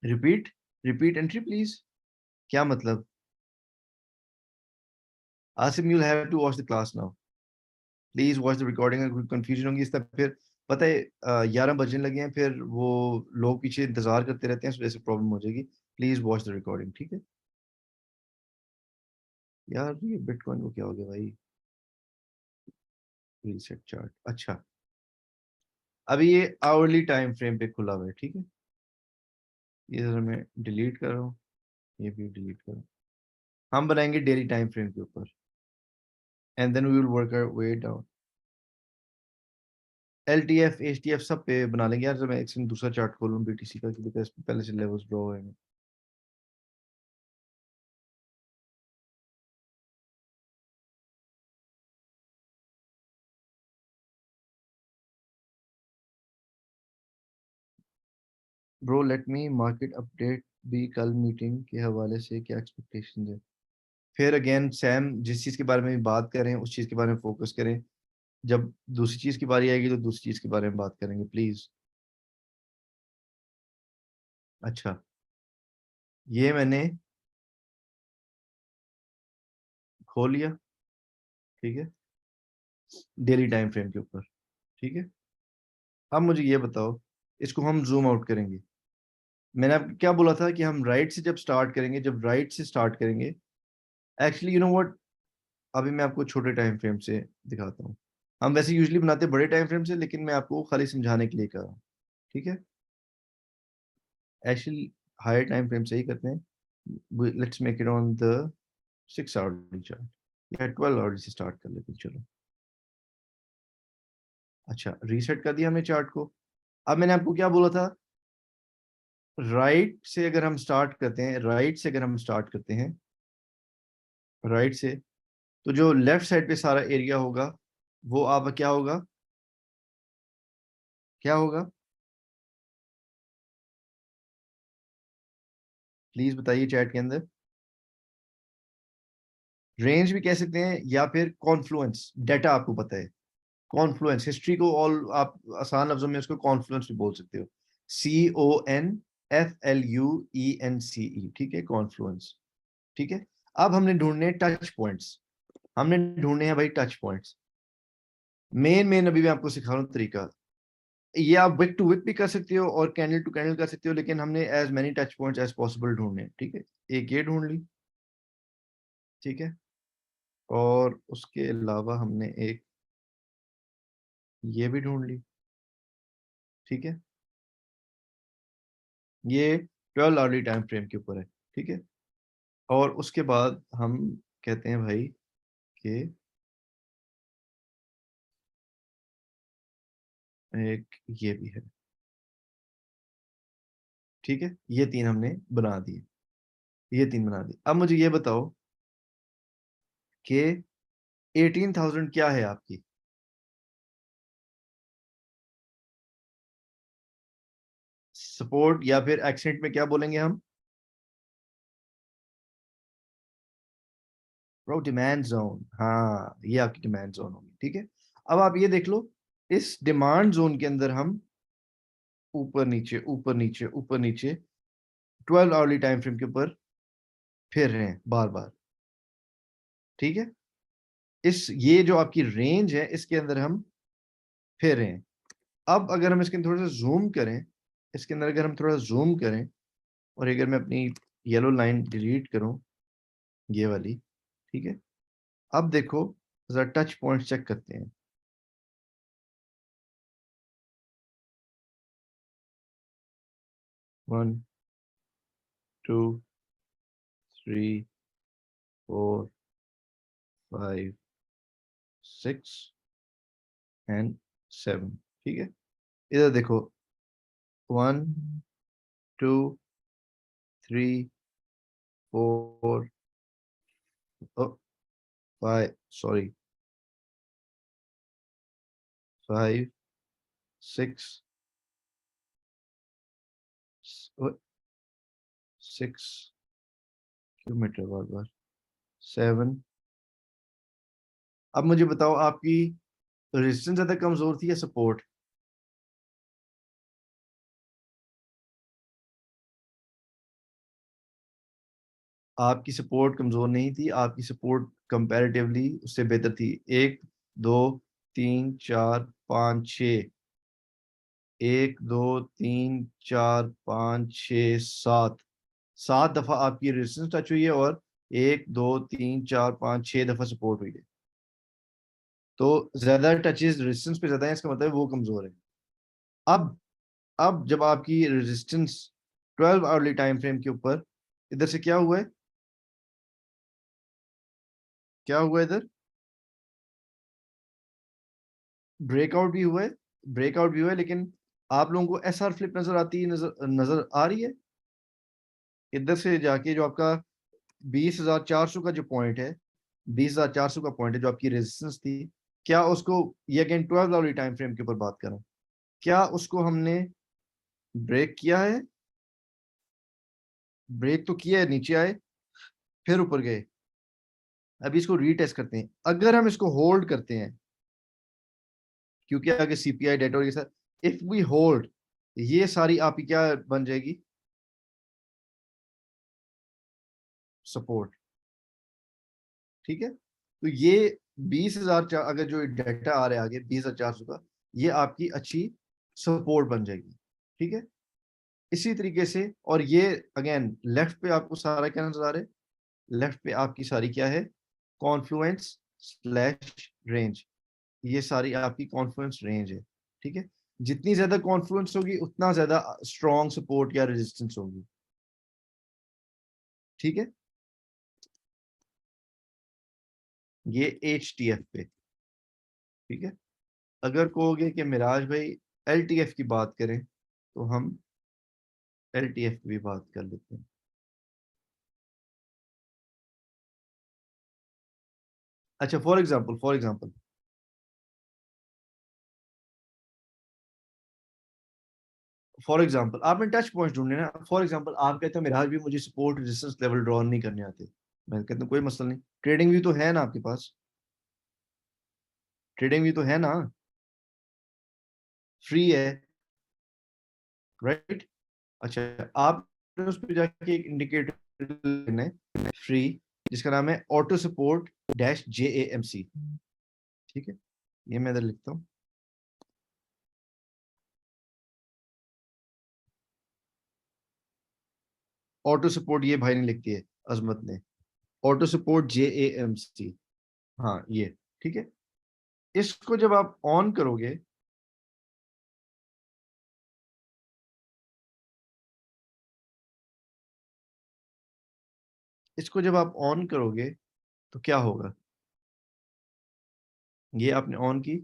Repeat, repeat entry please. क्या मतलब? Asim, you'll have to watch the class now. Please watch the recording. अगर कोई कंफ्यूजन होगी इस तरह फिर, पता है 11 बजने लगे हैं, फिर वो लोग पीछे इंतजार करते रहते हैं, इस वजह से प्रॉब्लम हो जाएगी। प्लीज वॉच द रिकॉर्डिंग, ठीक है। यार ये बिटकॉइन को क्या हो गया भाई? रीसेट चार्ट, अच्छा। अभी ये आवरली टाइम फ्रेम पे खुला हुआ है, ठीक है। ये जरा मैं डिलीट कर रहा हूँ, ये भी डिलीट करो। हम बनाएंगे डेली टाइम फ्रेम के ऊपर, and then we will work our way down. L T F H T F सब पे बना लेंगे यार। जब मैं एक second दूसरा चार्ट खोलूँ बीटीसी का, क्योंकि पहले से लेवल्स ड्रॉ हुए हैं। Bro let me market update भी कल मीटिंग के हवाले से क्या एक्सपेक्टेशन है? फिर अगेन सैम, जिस चीज के बारे में बात करें उस चीज के बारे में फोकस करें। जब दूसरी चीज की बारी आएगी तो दूसरी चीज के बारे में बात करेंगे, प्लीज। अच्छा, ये मैंने खोल लिया, ठीक है, डेली टाइम फ्रेम के ऊपर, ठीक है। अब मुझे ये बताओ, इसको हम जूम आउट करेंगे। मैंने आपको क्या बोला था कि हम राइट से जब स्टार्ट करेंगे, जब राइट से स्टार्ट करेंगे, एक्चुअली यू नो व्हाट, अभी मैं आपको छोटे टाइम फ्रेम से दिखाता हूँ। हम वैसे यूजली बनाते हैं बड़े टाइम फ्रेम से, लेकिन मैं आपको खाली समझाने के लिए कर रहा हूँ, ठीक है। एक्चुअली हायर टाइम फ्रेम से ही करते हैं। Let's make it on the 6 our chart या 12 आवर से स्टार्ट कर लेते हैं, चलो। अच्छा, रीसेट कर दिया हमने चार्ट को। अब मैंने आपको क्या बोला था, राइट से अगर हम स्टार्ट करते हैं, राइट से अगर हम स्टार्ट करते हैं, राइट से, तो जो लेफ्ट साइड पे सारा एरिया होगा वो आप क्या होगा, क्या होगा? प्लीज बताइए चैट के अंदर। रेंज भी कह सकते हैं, या फिर कॉन्फ्लुएंस डाटा, आपको पता है कॉन्फ्लुएंस हिस्ट्री को, ऑल आप आसान लफ्जों में उसको कॉन्फ्लुएंस भी बोल सकते हो। CONFLUENCE, ठीक है, कॉन्फ्लुएंस, ठीक है। अब हमने ढूंढने टच पॉइंट्स, हमने ढूंढने हैं भाई टच पॉइंट्स। मेन मेन अभी मैं आपको सिखा रहा हूँ तरीका। ये आप विक टू विक भी कर सकते हो और कैंडल टू कैंडल कर सकते हो, लेकिन हमने as many touch points as possible ढूंढने हैं, ठीक है। एक ये ढूंढ ली, ठीक है, और उसके अलावा हमने एक ये भी ढूंढ ली, ठीक है। ये 12 आवर्ली टाइम फ्रेम के ऊपर है, ठीक है। और उसके बाद हम कहते हैं भाई कि एक ये भी है, ठीक है। ये तीन हमने बना दिए, ये तीन बना दिए। अब मुझे ये बताओ कि 18,000 क्या है आपकी? सपोर्ट, या फिर एक्सेंट में क्या बोलेंगे हम? ब्रो डिमांड जोन, हाँ ये आपकी डिमांड जोन होगी, ठीक है। अब आप ये देख लो, इस डिमांड जोन के अंदर हम ऊपर नीचे ऊपर नीचे ऊपर नीचे 12 आवर्ली टाइम फ्रेम के ऊपर फिर रहे हैं बार बार, ठीक है। इस ये जो आपकी रेंज है इसके अंदर हम फिर रहे हैं। अब अगर हम इसके अंदर थोड़ा सा जूम करें, इसके अंदर अगर हम थोड़ा जूम करें, और अगर मैं अपनी येलो लाइन डिलीट करूं, ये वाली, ठीक है। अब देखो, जरा टच पॉइंट चेक करते हैं। 1 2 3 4 5 6 एंड 7, ठीक है। इधर देखो, 1 2 3 4, 5, सॉरी, 5 6 6 क्यों मीटर बार बार 7। अब मुझे बताओ आपकी रेजिस्टेंस ज्यादा कमजोर थी या सपोर्ट? आपकी सपोर्ट कमजोर नहीं थी, आपकी सपोर्ट कंपैरेटिवली उससे बेहतर थी। 1 2 3 4 5 6, 1 2 3 4 5 6 7, 7 दफा आपकी रेजिस्टेंस टच हुई है, और 1 2 3 4 5 6 दफा सपोर्ट हुई है। तो ज्यादा टचेस रेजिस्टेंस पे ज्यादा है, इसका मतलब है वो कमजोर है। अब अब जब आपकी रेजिस्टेंस 12 आवरली टाइम फ्रेम के ऊपर, इधर से क्या हुआ है, क्या हुआ है इधर? ब्रेकआउट भी हुआ है, ब्रेकआउट भी हुआ है, लेकिन आप लोगों को एसआर फ्लिप नजर आती है, नजर नजर आ रही है? इधर से जाके जो आपका 20,400 का जो पॉइंट है, 20,400 का पॉइंट है जो आपकी रेजिस्टेंस थी, क्या उसको, ये अगेन 12 आवरली टाइम फ्रेम के ऊपर बात कर रहा हूं, क्या उसको हमने ब्रेक किया है? ब्रेक तो किया है, नीचे आए फिर ऊपर गए। अभी इसको रीटेस्ट करते हैं, अगर हम इसको होल्ड करते हैं, क्योंकि आगे सीपीआई डेटा और ये सर, इफ वी होल्ड, ये सारी आपकी क्या बन जाएगी? सपोर्ट। ठीक है, तो ये 20,000, अगर जो डाटा आ रहा है आगे 20,400 का, ये आपकी अच्छी सपोर्ट बन जाएगी। ठीक है, इसी तरीके से, और ये अगेन लेफ्ट पे आपको सारा क्या नजर आ रहा है? लेफ्ट पे आपकी सारी क्या है? कॉन्फ्लुएंस स्लैश रेंज, ये सारी आपकी कॉन्फ्लुएंस रेंज है। ठीक है, जितनी ज्यादा कॉन्फ्लुएंस होगी उतना ज्यादा स्ट्रॉन्ग सपोर्ट या रेजिस्टेंस होगी। ठीक है, ये एच टी एफ पे। ठीक है, अगर कहोगे कि मिराज भाई एल टी एफ की बात करें, तो हम एल टी एफ की भी बात कर लेते हैं। अच्छा, फॉर एग्जाम्पल आपने टच पॉइंट ढूंढने ना। फॉर एग्जाम्पल आप कहते हो मिराज भी मुझे सपोर्ट रेजिस्टेंस लेवल ड्रॉ नहीं करने आते, मैं कहता हूँ कोई मसला नहीं, ट्रेडिंग व्यू तो है ना आपके पास, ट्रेडिंग व्यू तो है ना, फ्री है, राइट? अच्छा, आपने उस पर जाके एक इंडिकेटर लेना है फ्री, जिसका नाम है ऑटो सपोर्ट डैश JAMC। ठीक है, ये मैं इधर लिखता हूँ, ऑटो सपोर्ट, ये भाई ने लिख दिया है, अजमत ने, ऑटो सपोर्ट JAMC। हाँ ये, ठीक है, इसको जब आप ऑन करोगे, इसको जब आप ऑन करोगे तो क्या होगा? ये आपने ऑन की,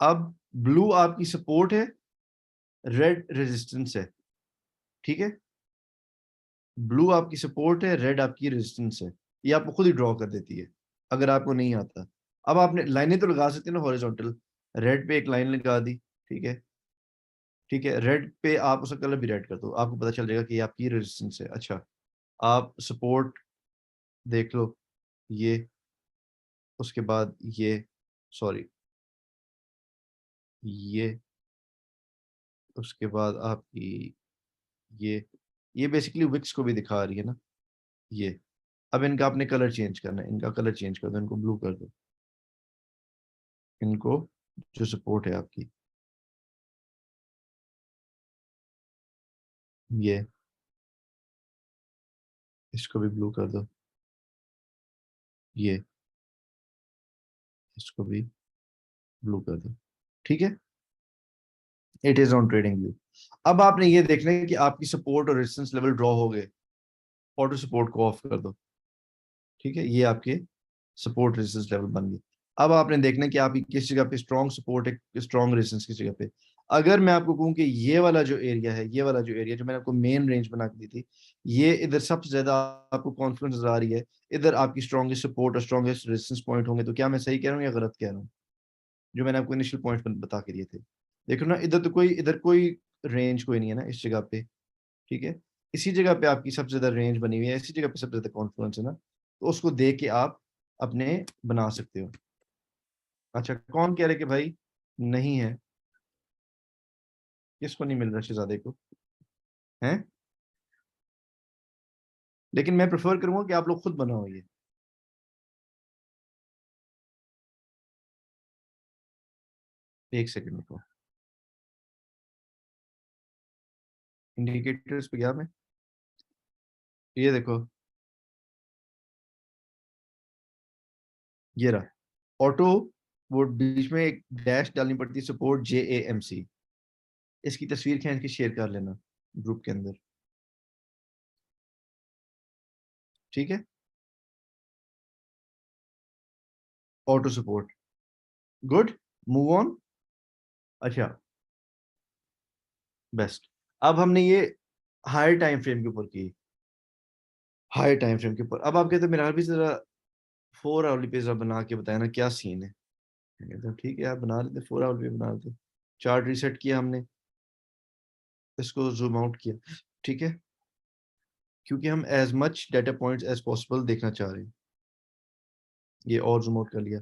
अब ब्लू आपकी सपोर्ट है, रेड रेजिस्टेंस है। ठीक है, ब्लू आपकी सपोर्ट है, रेड आपकी रेजिस्टेंस है, ये आपको खुद ही ड्रॉ कर देती है अगर आपको नहीं आता। अब आपने लाइनें तो लगा सकते हैं ना हॉरिजॉन्टल, रेड पे एक लाइन लगा दी। ठीक है, ठीक है, रेड पे आप उसका कलर भी रेड कर दो, आपको पता चल जाएगा कि ये आपकी रेजिस्टेंस है। अच्छा, आप सपोर्ट देख लो, ये, उसके बाद ये, सॉरी, ये, उसके बाद आपकी ये बेसिकली विक्स को भी दिखा रही है ना, ये। अब इनका आपने कलर चेंज करना है, इनका कलर चेंज कर दो, इनको ब्लू कर दो, इनको, जो सपोर्ट है आपकी, ये, इसको भी ब्लू कर दो, ये, इसको भी ब्लू कर दो। ठीक है, it is on trading view. अब आपने ये देखना है कि आपकी सपोर्ट और रेजिस्टेंस लेवल ड्रॉ हो गए, ऑटो सपोर्ट को ऑफ कर दो। ठीक है, ये आपके सपोर्ट रेजिस्टेंस लेवल बन गए। अब आपने देखना है कि आपकी किस जगह पे स्ट्रॉन्ग सपोर्ट है, स्ट्रॉन्ग रेजिस्टेंस किस जगह पे। अगर मैं आपको कहूँ कि ये वाला जो एरिया है, ये वाला जो एरिया जो मैंने आपको मेन रेंज बना के दी थी, ये इधर सबसे ज्यादा आपको कॉन्फिडेंस नजर आ रही है, इधर आपकी स्ट्रॉन्गेस्ट सपोर्ट और स्ट्रॉन्गेस्ट रेजिस्टेंस पॉइंट होंगे, तो क्या मैं सही कह रहा हूँ या गलत कह रहा हूँ? जो मैंने आपको इनिशियल पॉइंट बता के दिए थे, देखो ना, इधर कोई रेंज कोई नहीं है ना इस जगह पे, ठीक है, इसी जगह पे आपकी सबसे ज्यादा रेंज बनी हुई है, इसी जगह पे सबसे ज्यादा कॉन्फ्लुएंस है ना, तो उसको देख के आप अपने बना सकते हो। अच्छा, कौन कह रहे कि भाई नहीं है? किसको नहीं मिल रहा शहजादे को? है? लेकिन मैं प्रेफर करूंगा कि आप लोग खुद बनाओ ये। एक सेकंड को, इंडिकेटर्स पे गया मैं, ये देखो, ये रहा ऑटो, वो बीच में एक डैश डालनी पड़ती है, सपोर्ट JAMC। इसकी तस्वीर खींच के शेयर कर लेना ग्रुप के अंदर, ठीक है? Auto support, good, move on. अच्छा, बेस्ट। अब हमने ये हायर टाइम फ्रेम के ऊपर की, हायर टाइम फ्रेम के ऊपर। अब आप कहते हैं मेरा भी जरा 4 आवर्ली पे जरा बना के बताया ना क्या सीन है। मैं कहता हूँ ठीक है आप बना लेते, 4 आवर पे बना लेते। चार्ट रिसेट किया हमने, इसको जूम आउट किया, ठीक है, क्योंकि हम as much data points as possible देखना चाह रहे हैं। ये और जूम आउट कर लिया,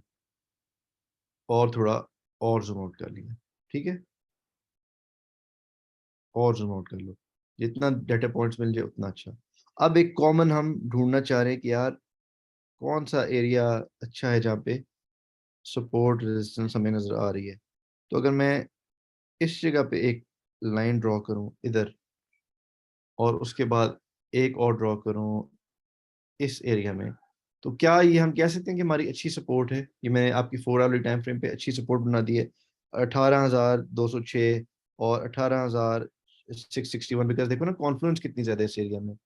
और थोड़ा और जूम आउट कर लिया, ठीक है, और जूम आउट कर लो, जितना डाटा पॉइंट्स मिल जाए उतना अच्छा। अब एक कॉमन हम ढूंढना चाह रहे हैं कि यार कौन सा एरिया अच्छा है जहाँ पे सपोर्ट रेजिस्टेंस हमें नजर आ रही है। तो अगर मैं इस जगह पे एक लाइन ड्रॉ करूं इधर, और उसके बाद एक और ड्रॉ करूं इस एरिया में, तो क्या ये हम कह सकते हैं कि हमारी अच्छी सपोर्ट है? ये मैंने आपकी 4 आवर्ली टाइम फ्रेम पे अच्छी सपोर्ट बना दी है, 18,206 और 18,661। बिकॉज देखो ना कॉन्फ्लुएंस कितनी ज्यादा है इस एरिया में।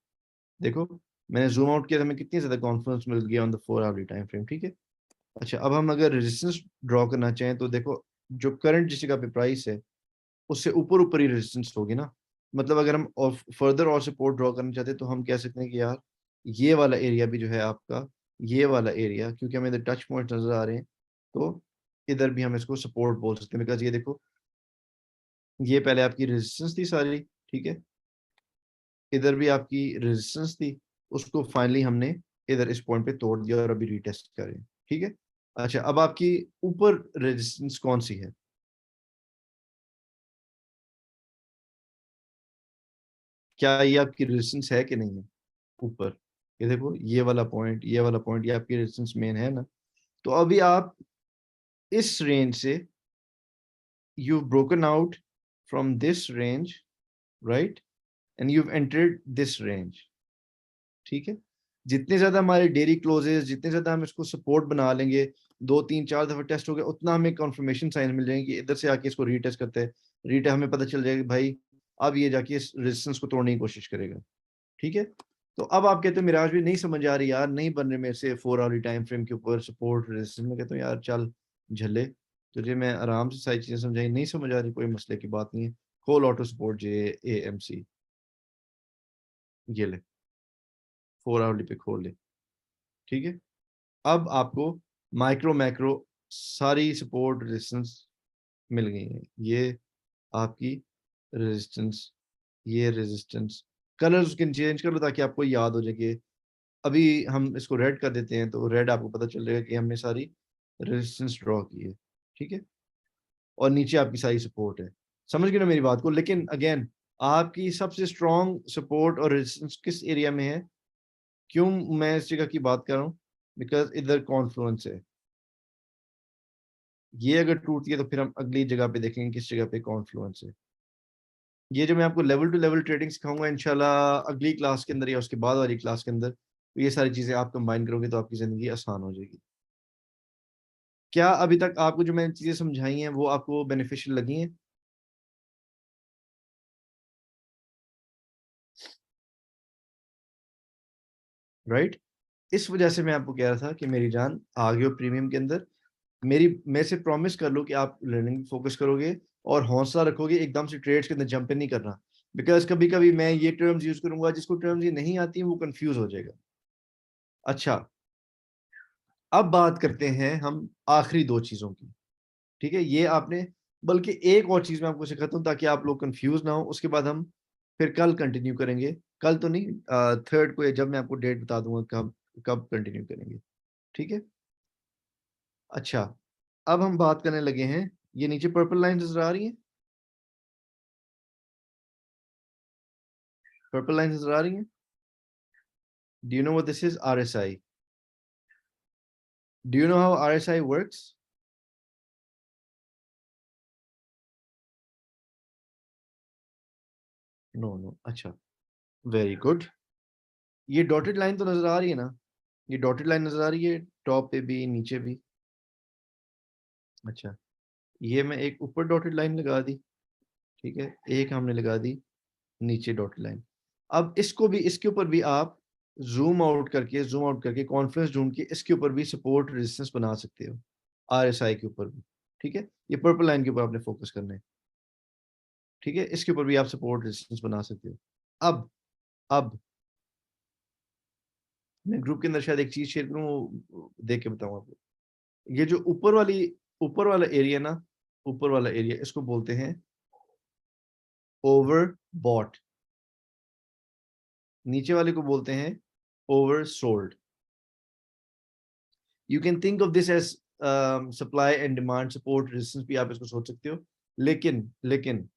देखो, मैंने जूम आउट किया तो हमें कितनी ज्यादा कॉन्फ्लुएंस मिल गया on the 4 hourly time frame, ठीक है। अच्छा, अब हम अगर रेजिस्टेंस ड्रॉ करना चाहें तो देखो, जो करंट जिस जगह पे प्राइस है उससे ऊपर ऊपर ही रेजिस्टेंस होगी ना। मतलब अगर हम और फर्दर और सपोर्ट ड्रॉ करना चाहते हैं तो हम कह सकते हैं कि यार ये वाला एरिया भी जो है आपका, ये वाला एरिया, क्योंकि हमें इधर टच पॉइंट नजर आ रहे हैं, तो इधर भी हम इसको सपोर्ट बोल सकते हैं। बिकॉज ये देखो, ये पहले आपकी रेजिस्टेंस थी सारी, ठीक है, इधर भी आपकी रेजिस्टेंस थी, उसको फाइनली हमने इधर इस पॉइंट पे तोड़ दिया और अभी रीटेस्ट करें, ठीक है। अच्छा, अब आपकी ऊपर रेजिस्टेंस कौन सी है? क्या ये आपकी रेजिस्टेंस है कि नहीं है ऊपर? ये देखो, ये वाला पॉइंट, ये वाला पॉइंट, ये आपकी रेजिस्टेंस मेन है ना। तो अभी आप इस रेंज से, you've broken out from this range, right, and you've entered this range, ठीक है। जितने ज्यादा हमारे डेली क्लोजेस, जितने ज्यादा हम इसको सपोर्ट बना लेंगे, 2 3 4 दफा टेस्ट हो गया, उतना हमें कंफर्मेशन साइन मिल जाएंगे कि इधर से आके इसको रीटेस्ट करते हैं, रीटेस्ट हमें पता चल जाएगा कि भाई अब ये जाके इस रेजिस्टेंस को तोड़ने की कोशिश करेगा, ठीक है। तो अब आप कहते हो मिराज भी नहीं समझ आ रही यार, नहीं बन रहे मेरे से 4 आवर्ली टाइम फ्रेम के ऊपर सपोर्ट रेजिस्टेंस। में कहता हूँ यार चल झले, तुझे मैं आराम से सारी चीजें समझाई, नहीं समझ आ रही, कोई मसले की बात नहीं है, खोल ऑटो सपोर्ट JAMC, ये ले, 4 आवर्ली पे खोल ले, ठीक है। अब आपको माइक्रो मैक्रो सारी सपोर्ट रेजिस्टेंस मिल गई है। ये आपकी रेजिस्टेंस, ये रेजिस्टेंस, कलर उसके चेंज कर लो ताकि आपको याद हो जाए कि अभी हम इसको रेड कर देते हैं, तो रेड आपको पता चल जाएगा कि हमने सारी रेजिस्टेंस ड्रॉ की है, ठीक है। और नीचे आपकी सारी सपोर्ट है, समझ गए ना मेरी बात को? लेकिन अगेन, आपकी सबसे स्ट्रॉन्ग सपोर्ट और रेजिस्टेंस किस एरिया में है? क्यों मैं इस जगह की बात कर रहा हूँ? बिकॉज इधर कॉन्फ्लुएंस है, ये अगर टूटती है तो फिर हम अगली जगह पे देखेंगे किस जगह पे कॉन्फ्लुएंस है। ये जो मैं आपको लेवल टू लेवल ट्रेडिंग सिखाऊंगा इंशाल्लाह अगली क्लास के अंदर या उसके बाद वाली क्लास के अंदर, तो ये सारी चीजें आप कंबाइन करोगे तो आपकी जिंदगी आसान हो जाएगी। क्या अभी तक आपको जो मैंने चीजें समझाई हैं वो आपको बेनिफिशियल लगी हैं? राइट, इस वजह से मैं आपको कह रहा था कि मेरी जान आ गई हो प्रीमियम के अंदर, मेरी मेरे से प्रॉमिस कर लो कि आप लर्निंग फोकस करोगे और हौसला रखोगे, एकदम से ट्रेड्स के अंदर जंप नहीं करना। बिकॉज कभी कभी मैं ये टर्म्स यूज करूंगा, जिसको टर्म्स ये नहीं आती वो कंफ्यूज हो जाएगा। अच्छा, अब बात करते हैं हम आखिरी 2 चीजों की, ठीक है। ये आपने, बल्कि एक और चीज मैं आपको सिखाता हूँ ताकि आप लोग कंफ्यूज ना हो, उसके बाद हम फिर कल कंटिन्यू करेंगे, कल तो नहीं, थर्ड को, जब मैं आपको डेट बता दूंगा कब कब कंटिन्यू करेंगे, ठीक है। अच्छा, अब हम बात करने लगे हैं, ये नीचे पर्पल लाइन नजर आ रही है, पर्पल लाइन नजर आ रही है। Do you know what this is? RSI. Do you know how RSI works? No, no. अच्छा, वेरी गुड। ये डॉटेड लाइन तो नजर आ रही है ना, ये डॉटेड लाइन नजर आ रही है, टॉप पे भी नीचे भी। अच्छा, ये मैं एक ऊपर डॉटेड लाइन लगा दी, ठीक है, एक हमने लगा दी नीचे डॉटेड लाइन। अब इसको भी, इसके ऊपर भी आप जूम आउट करके कॉन्फ्रेंस ढूंढ के इसके ऊपर भी सपोर्ट रेजिस्टेंस बना सकते हो, RSI के ऊपर भी, ठीक है। ये पर्पल लाइन के ऊपर आपने फोकस करना है, ठीक है, इसके ऊपर भी आप सपोर्ट रेजिस्टेंस बना सकते हो। अब मैं ग्रुप के अंदर शायद एक चीज शेयर करूँ, देख के बताऊँ आपको। ये जो ऊपर वाला एरिया ना, ऊपर वाला एरिया, इसको बोलते हैं ओवर बॉट, नीचे वाले को बोलते हैं over sold. You can think of this as supply and demand, support resistance भी आप इसको सोच सकते हो, लेकिन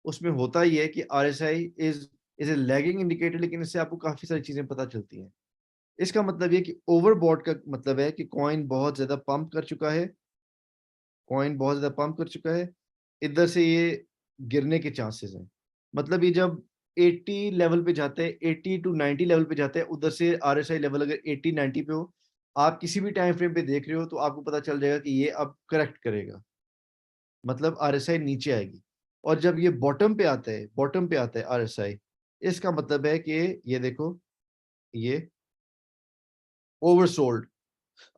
उसमें होता ही है कि RSI is a lagging indicator, लेकिन इससे आपको काफी सारी चीजें पता चलती हैं। इसका मतलब ये कि ओवरबॉट का मतलब है कि कॉइन बहुत ज्यादा पंप कर चुका है, कॉइन बहुत ज्यादा पंप कर चुका है, इधर से ये गिरने के चांसेस हैं। मतलब ये जब 80 लेवल पे जाते हैं, 80 टू 90 लेवल पे जाते हैं, उधर से RSI लेवल अगर 80 90 पे हो, आप किसी भी टाइम फ्रेम पे देख रहे हो तो आपको पता चल जाएगा कि ये अब करेक्ट करेगा, मतलब RSI नीचे आएगी। और जब ये बॉटम पे आता है RSI, इसका मतलब है कि ये देखो, ये ओवरसोल्ड,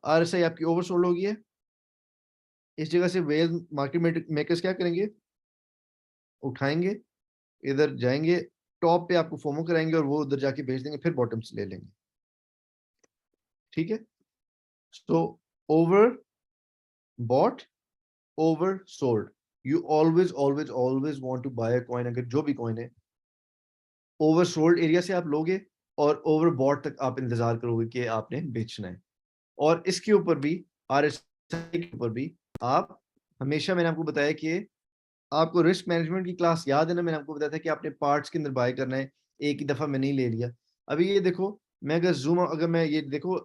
RSI आपकी ओवरसोल्ड होगी है। इस जगह से वेल मार्केट मेकर्स क्या करेंगे, उठाएंगे, इधर जाएंगे, टॉप पे आपको फोमो कराएंगे और वो उधर जाके बेच देंगे, फिर बॉटम से ले लेंगे, ठीक है। So over bought, over sold, you always always always want to buy a coin, अगर जो भी कॉइन है ओवर सोल्ड एरिया से आप लोगे, और ओवर बॉट तक आप इंतजार करोगे कि आपने बेचना है। और इसके ऊपर भी, RSI के ऊपर भी आप हमेशा, मैंने आपको बताया कि आपको रिस्क मैनेजमेंट की क्लास याद है ना, मैंने आपको बताया था कि आपने पार्ट्स के अंदर बाय करना है, एक ही दफा में नहीं ले लिया। अभी ये देखो, मैं अगर अगर मैं ये देखो,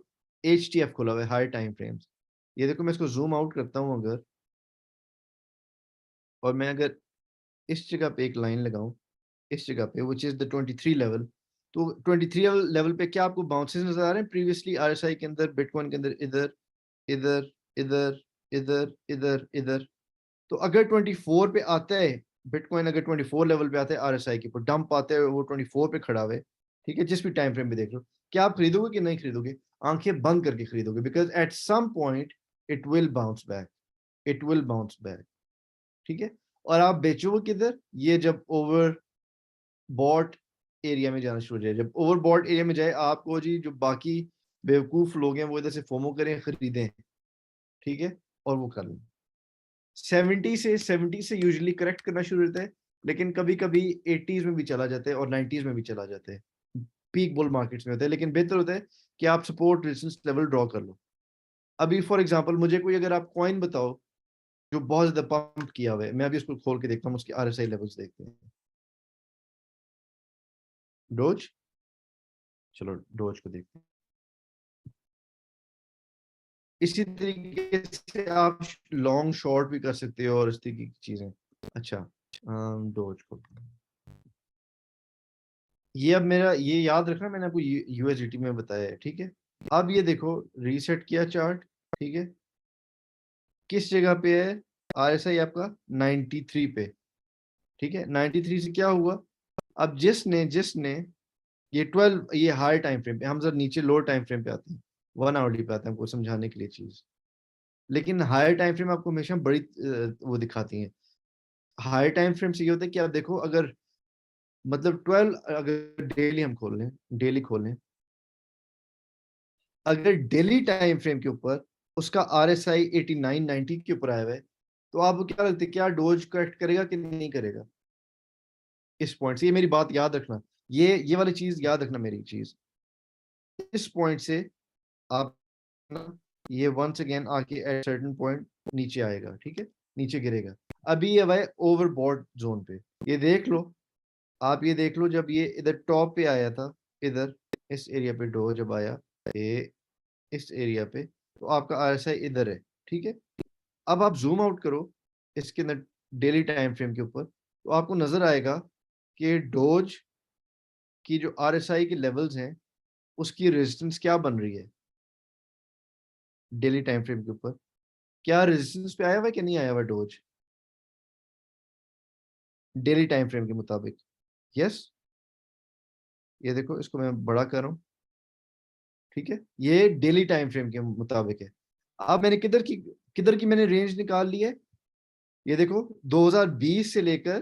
HTF खुला हुआ है, हाई टाइम फ्रेम्स, ये देखो, मैं इसको जूम आउट करता हूँ अगर, और मैं अगर इस जगह पे एक लाइन लगाऊं, इस जगह पे विच इज द 23 लेवल, तो 23 लेवल पे क्या आपको बाउंसेस नजर आ रहे हैं प्रीवियसली RSI के अंदर, बिटकॉइन के अंदर, इधर इधर इधर इधर इधर इधर। तो अगर 24 पे आता है बिटकॉइन, अगर 24 लेवल पे आता है RSI के ऊपर डंप आते हैं, वो 24 पे खड़ा हुआ है, ठीक है, जिस भी टाइम फ्रेम पे देख लो, क्या आप खरीदोगे कि नहीं खरीदोगे? आंखें बंद करके खरीदोगे, because at some point it will bounce back, it will bounce back, ठीक है। और आप बेचोगे किधर? ये जब ओवर बॉट एरिया में जाना शुरू हो जाए, जब ओवर बॉट एरिया में जाए, आपको जी जो बाकी बेवकूफ लोग हैं वो इधर से फोमो करें, खरीदें, ठीक है, और वो कर लें। 70 से यूजुअली करेक्ट करना शुरू होता है, लेकिन कभी कभी 80s में भी चला जाता है और 90s में भी चला जाता है, पीक बुल मार्केट्स में होता है। लेकिन बेहतर होता है कि आप सपोर्ट रेजिस्टेंस लेवल ड्रॉ कर लो। अभी फॉर एग्जांपल मुझे कोई अगर आप कॉइन बताओ जो बहुत ज्यादा पंप किया हुआ है, मैं अभी उसको खोल के देखता हूँ, उसके RSI लेवल्स देखते हैं। डोज, चलो डोज को देखते हैं। इसी तरीके से आप लॉन्ग शॉर्ट भी कर सकते हो और इस तरीके की चीजें। अच्छा, डोज को, ये अब मेरा, ये याद रखना, मैंने आपको USDT में बताया है, ठीक है। अब ये देखो, रीसेट किया चार्ट, ठीक है, किस जगह पे है RSI आपका? 93 पे, ठीक है। 93 से क्या हुआ? अब जिसने जिसने ये 12, ये हाई टाइम फ्रेम पे, हम जरा नीचे लोअर टाइम फ्रेम पे आते हैं, 1 आवर पे आते हैं, आपको समझाने के लिए चीज। लेकिन हायर टाइम फ्रेम आपको हमेशा बड़ी वो दिखाती है। हायर टाइम फ्रेम से ये होता है कि आप देखो, अगर मतलब 12, अगर डेली हम खोल लें, डेली खोल लें, अगर डेली टाइम फ्रेम के ऊपर उसका RSI 89 90 के ऊपर आया हुआ है, तो आपको क्या लगता है, क्या डोज करेक्ट करेगा कि नहीं करेगा? इस पॉइंट से, ये मेरी बात याद रखना, ये वाली चीज याद रखना, मेरी चीज इस पॉइंट से आप ना, ये वंस अगेन आके एट सर्टेन पॉइंट नीचे आएगा, ठीक है, नीचे गिरेगा। अभी ये है ओवरबॉट जोन पे, ये देख लो, आप ये देख लो, जब ये इधर टॉप पे आया था, इधर इस एरिया पे डो जब आया, ये इस एरिया पे, तो आपका आरएसआई इधर है, ठीक है। अब आप जूम आउट करो इसके अंदर डेली टाइम फ्रेम के ऊपर, तो आपको नजर आएगा कि डोज की जो आरएसआई के लेवल्स हैं, उसकी रेजिस्टेंस क्या बन रही है डेली टाइम फ्रेम के ऊपर, क्या रेजिस्टेंस पे आया हुआ है कि नहीं आया हुआ डोज डेली टाइम फ्रेम के मुताबिक। यस, ये देखो, इसको मैं बड़ा कर रहा हूँ, ठीक है, ये डेली टाइम फ्रेम के मुताबिक है। अब मैंने किधर की मैंने रेंज निकाल ली है, ये देखो 2020 से लेकर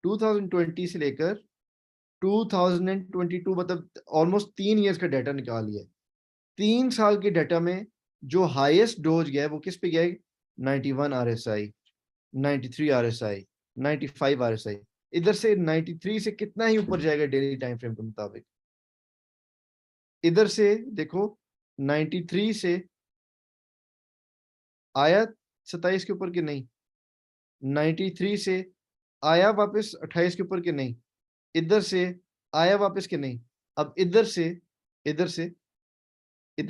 2020 से लेकर 2022, मतलब ऑलमोस्ट 3 इयर्स का डाटा निकाल लिया है। 3 साल के डाटा में जो हाईएस्ट डोज गया है वो किस पे गया है, 91 RSI, 93 RSI, 95 RSI। इधर से 93 से कितना ही ऊपर जाएगा डेली टाइम फ्रेम के मुताबिक, इधर से देखो 93 से आया 27 के ऊपर कि नहीं, 93 से आया वापस 28 के ऊपर कि नहीं, इधर से आया वापस कि नहीं। अब इधर से इधर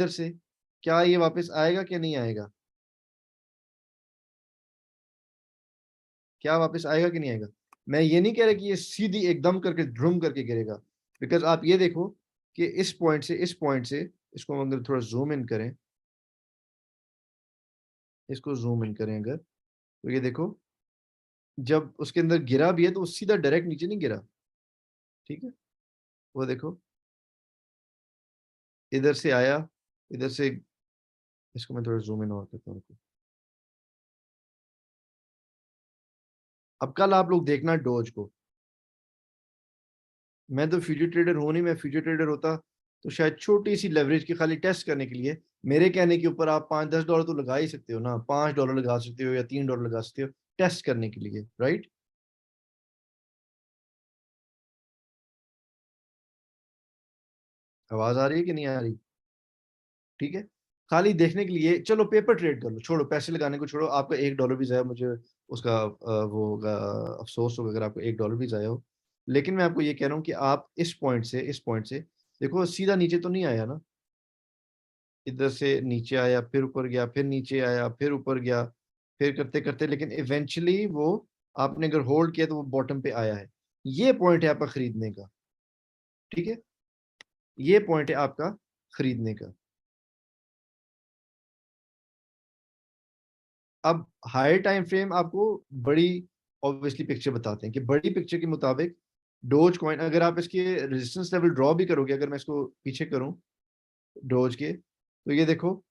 से क्या ये वापस आएगा कि नहीं आएगा, क्या वापस आएगा कि नहीं आएगा। मैं ये नहीं कह रहा कि ये सीधी एकदम करके ड्रूम करके गिरेगा, बिकॉज आप ये देखो कि इस पॉइंट से इसको हम अगर थोड़ा जूम इन करें, इसको जूम इन करें अगर, तो ये देखो, जब उसके अंदर गिरा भी है तो वो सीधा डायरेक्ट नीचे नहीं गिरा, ठीक है, वो देखो इधर से आया, इधर से, इसको मैं थोड़ा जूम इन और करता हूँ। अब कल आप लोग देखना डोज को, मैं तो फ्यूचर ट्रेडर हूं नहीं, मैं फ्यूचर ट्रेडर होता तो शायद छोटी सी लेवरेज की खाली टेस्ट करने के लिए, मेरे कहने के ऊपर आप $5-10 तो लगा ही सकते हो ना, $5 लगा सकते हो या $3 लगा सकते हो टेस्ट करने के लिए, राइट। आवाज आ रही है कि नहीं आ रही, ठीक है, खाली देखने के लिए चलो पेपर ट्रेड कर लो, छोड़ो पैसे लगाने को, छोड़ो, आपका $1 भी जाए, मुझे उसका वो होगा, अफसोस होगा अगर आपको $1 भी जाए हो। लेकिन मैं आपको ये कह रहा हूँ कि आप इस पॉइंट से देखो, सीधा नीचे तो नहीं आया ना, इधर से नीचे आया, फिर ऊपर गया, फिर नीचे आया, फिर ऊपर गया, फिर करते करते, लेकिन इवेंचुअली वो, आपने अगर होल्ड किया तो वो बॉटम पे आया है। ये पॉइंट है आपका खरीदने का, ठीक है, ये पॉइंट है आपका खरीदने का। अब हायर टाइम फ्रेम आपको बड़ी ऑब्वियसली पिक्चर बताते हैं कि बड़ी पिक्चर के मुताबिक डोज कॉइन, अगर आप इसके रेजिस्टेंस लेवल ड्रॉ भी करोगे, अगर मैं इसको पीछे करूं डोज के, तो ये देखो,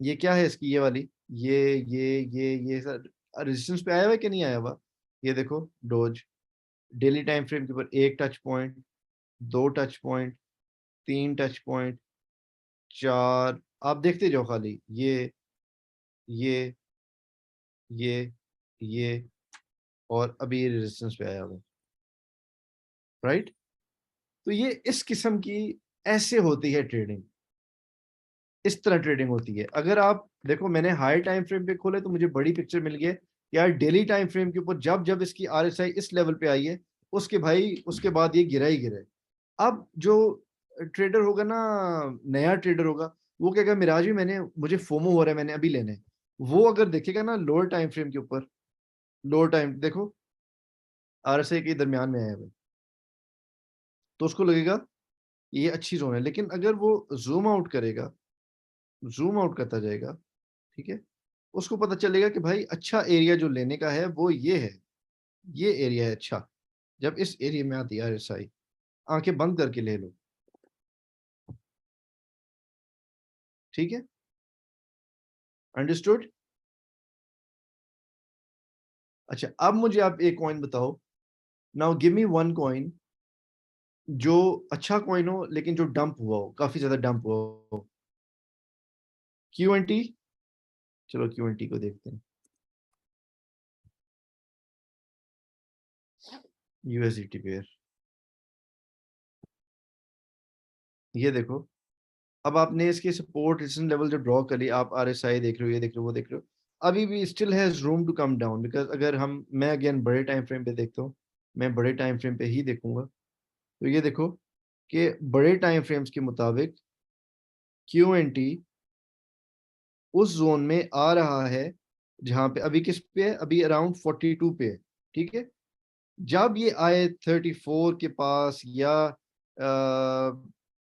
ये क्या है इसकी, ये वाली, ये सर रेजिस्टेंस पे आया हुआ है कि नहीं आया हुआ। ये देखो डोज डेली टाइम फ्रेम के ऊपर 1 touch point, 2 touch point, 3 touch point, 4, आप देखते जाओ खाली, ये ये और अभी रेजिस्टेंस पे आया हुआ है, राइट। तो ये इस किस्म की, ऐसे होती है ट्रेडिंग, इस तरह ट्रेडिंग होती है। अगर आप देखो, मैंने हाई टाइम फ्रेम पे खोले तो मुझे बड़ी पिक्चर मिल गई, यार डेली टाइम फ्रेम के ऊपर जब जब इसकी आरएसआई इस लेवल पे आई है, उसके भाई उसके बाद ये गिरा ही गिरा है। अब जो ट्रेडर होगा ना, नया ट्रेडर होगा, वो कहेगा मिराज भी मैंने, मुझे फोमो हो रहा है, मैंने अभी लेने हैं। वो अगर देखेगा ना लोअर टाइम फ्रेम के ऊपर, लोअर टाइम देखो, आरएसआई के दरमियान में आया हुआ है, तो उसको लगेगा ये अच्छी जोन है। लेकिन अगर वो जूम आउट करेगा, जूम आउट करता जाएगा, ठीक है, उसको पता चलेगा कि भाई अच्छा एरिया जो लेने का है वो ये है, ये एरिया है अच्छा। जब इस एरिया में आती है आरएसआई, आंखें बंद करके ले लो, ठीक है, अंडरस्टूड। अच्छा, अब मुझे आप एक कॉइन बताओ, now give me one coin जो अच्छा कॉइन हो लेकिन जो डंप हुआ हो, काफी ज्यादा डंप हुआ हो। क्यू एन टी, चलो क्यू एन टी को देखते हैं। यूएसडीटी पेयर, ये देखो। अब आपने इसके सपोर्ट रेजिस्टेंस लेवल जो ड्रॉ करी, आप आरएसआई देख रहे हो, ये देख रहे हो, वो देख रहे हो, अभी भी still has room to come down, because अगर मैं अगेन बड़े टाइम फ्रेम पे देखता हूँ, मैं बड़े टाइम फ्रेम पे ही देखूंगा, तो ये देखो कि बड़े टाइम फ्रेम्स के मुताबिक क्यू एन टी उस जोन में आ रहा है जहां पे अभी किस पे है, अभी अराउंड 42 पे है, ठीक है। जब ये आए 34 के पास या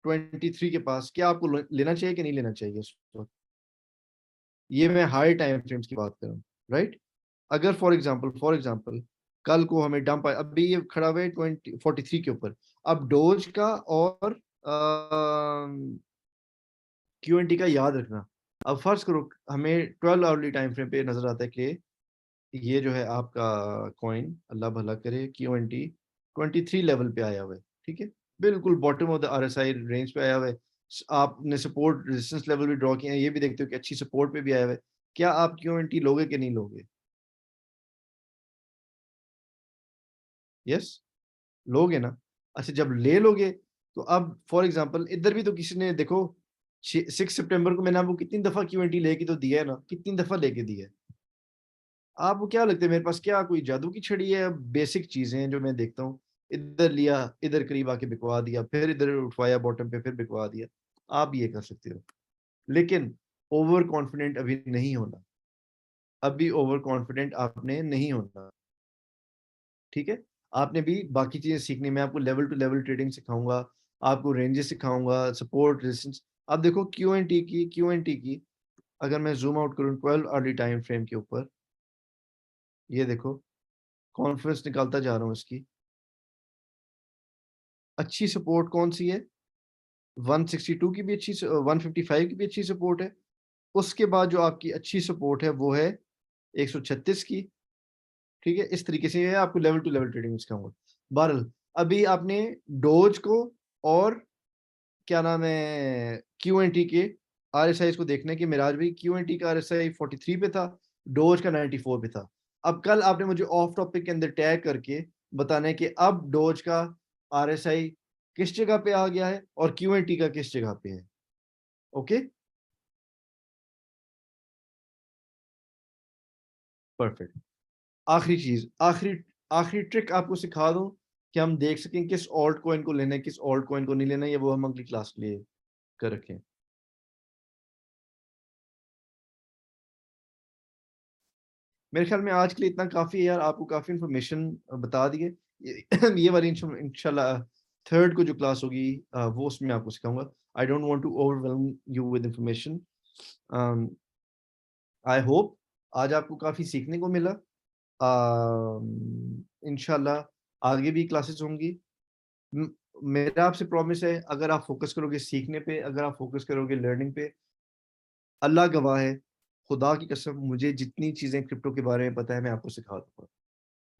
23 के पास, क्या आपको लेना चाहिए कि नहीं लेना चाहिए इसको? ये मैं हाई टाइम फ्रेम्स की बात कर रहा हूँ, राइट। अगर फॉर एग्जाम्पल कल को हमें डंप आए, अभी ये खड़ा हुआ है 43 के ऊपर, अब डोज का और क्यू एन टी का याद रखना। अब फर्ज करो हमें 12 आवरली टाइम फ्रेम पे नजर आता है कि ये जो है आपका कॉइन, अल्लाह भला करे, क्यू एन टी 23 लेवल पे आया हुआ है, ठीक है, बिल्कुल bottom of the R S I range पे आया हुआ है। आपने सपोर्ट रेजिस्टेंस लेवल भी ड्रॉ किया है, ये भी देखते हो कि अच्छी सपोर्ट पे भी आया हुआ है। क्या आप क्यू एन टी लोगे कि नहीं लोगे? यस, लोगे ना। अच्छा, जब ले लोगे तो अब फॉर एग्जांपल इधर भी तो किसी ने देखो 6 सितंबर को मैंने आपको कितनी दफा क्यू एन टी लेके तो दिया है ना, कितनी दफा लेके दिया है। आपको क्या लगता है मेरे पास क्या कोई जादू की छड़ी है? बेसिक चीजें हैं जो मैं देखता हूँ, इधर लिया, इधर करीब आके बिकवा दिया, फिर इधर उठवाया बॉटम पे, फिर बिकवा दिया। आप ये कर सकते हो, लेकिन ओवर कॉन्फिडेंट अभी नहीं होना, अभी ओवर कॉन्फिडेंट आपने नहीं होना, ठीक है। आपने भी बाकी चीजें सीखनी, मैं आपको लेवल टू लेवल ट्रेडिंग सिखाऊंगा, आपको रेंजेस सिखाऊंगा, सपोर्ट रेजिस्टेंस। अब देखो क्यू एन टी की अगर मैं जूम आउट करूँ 12 अर्ली टाइम फ्रेम के ऊपर, ये देखो कॉन्फ्रेंस निकालता जा रहा हूँ इसकी। अच्छी सपोर्ट कौन सी है? 162 की भी अच्छी, 155 की भी अच्छी सपोर्ट है। उसके बाद जो आपकी अच्छी सपोर्ट है वो है 136 की, ठीक है। इस तरीके से ये आपको लेवल टू लेवल ट्रेडिंग सिखाऊंगा। बहरहाल अभी आपने डोज को और क्या नाम है क्यू एन टी के आर एस आई को देखना है कि मिराज भाई क्यू एन टी का आर एस आई 43 पे था, डोज का 94 पे था। अब कल आपने मुझे ऑफ टॉपिक के अंदर टैग करके बताना है कि अब डोज का आर एस आई किस जगह पे आ गया है और क्यू एन टी का किस जगह पे है। Okay, perfect. आखिरी चीज, आखिरी आखिरी ट्रिक आपको सिखा दूं कि हम देख सकें किस ऑल्ट कॉइन को लेना है, किस ऑल्ट कॉइन को नहीं लेना है, ये वो हम अगली क्लास के लिए कर रखें। मेरे ख्याल में आज के लिए इतना काफी है यार, आपको काफी इंफॉर्मेशन बता दिए। ये वाली इंशाल्लाह थर्ड को जो क्लास होगी वो उसमें आपको सिखाऊंगा। I don't want to overwhelm you with information. I hope आज आपको काफी सीखने को मिला। इंशाल्लाह आगे भी क्लासेस होंगी। म- मेरा आपसे प्रॉमिस है, अगर आप फोकस करोगे सीखने पे, अगर आप फोकस करोगे लर्निंग पे, अल्लाह गवाह है, खुदा की कसम, मुझे जितनी चीजें क्रिप्टो के बारे में पता है मैं आपको सिखा दूंगा।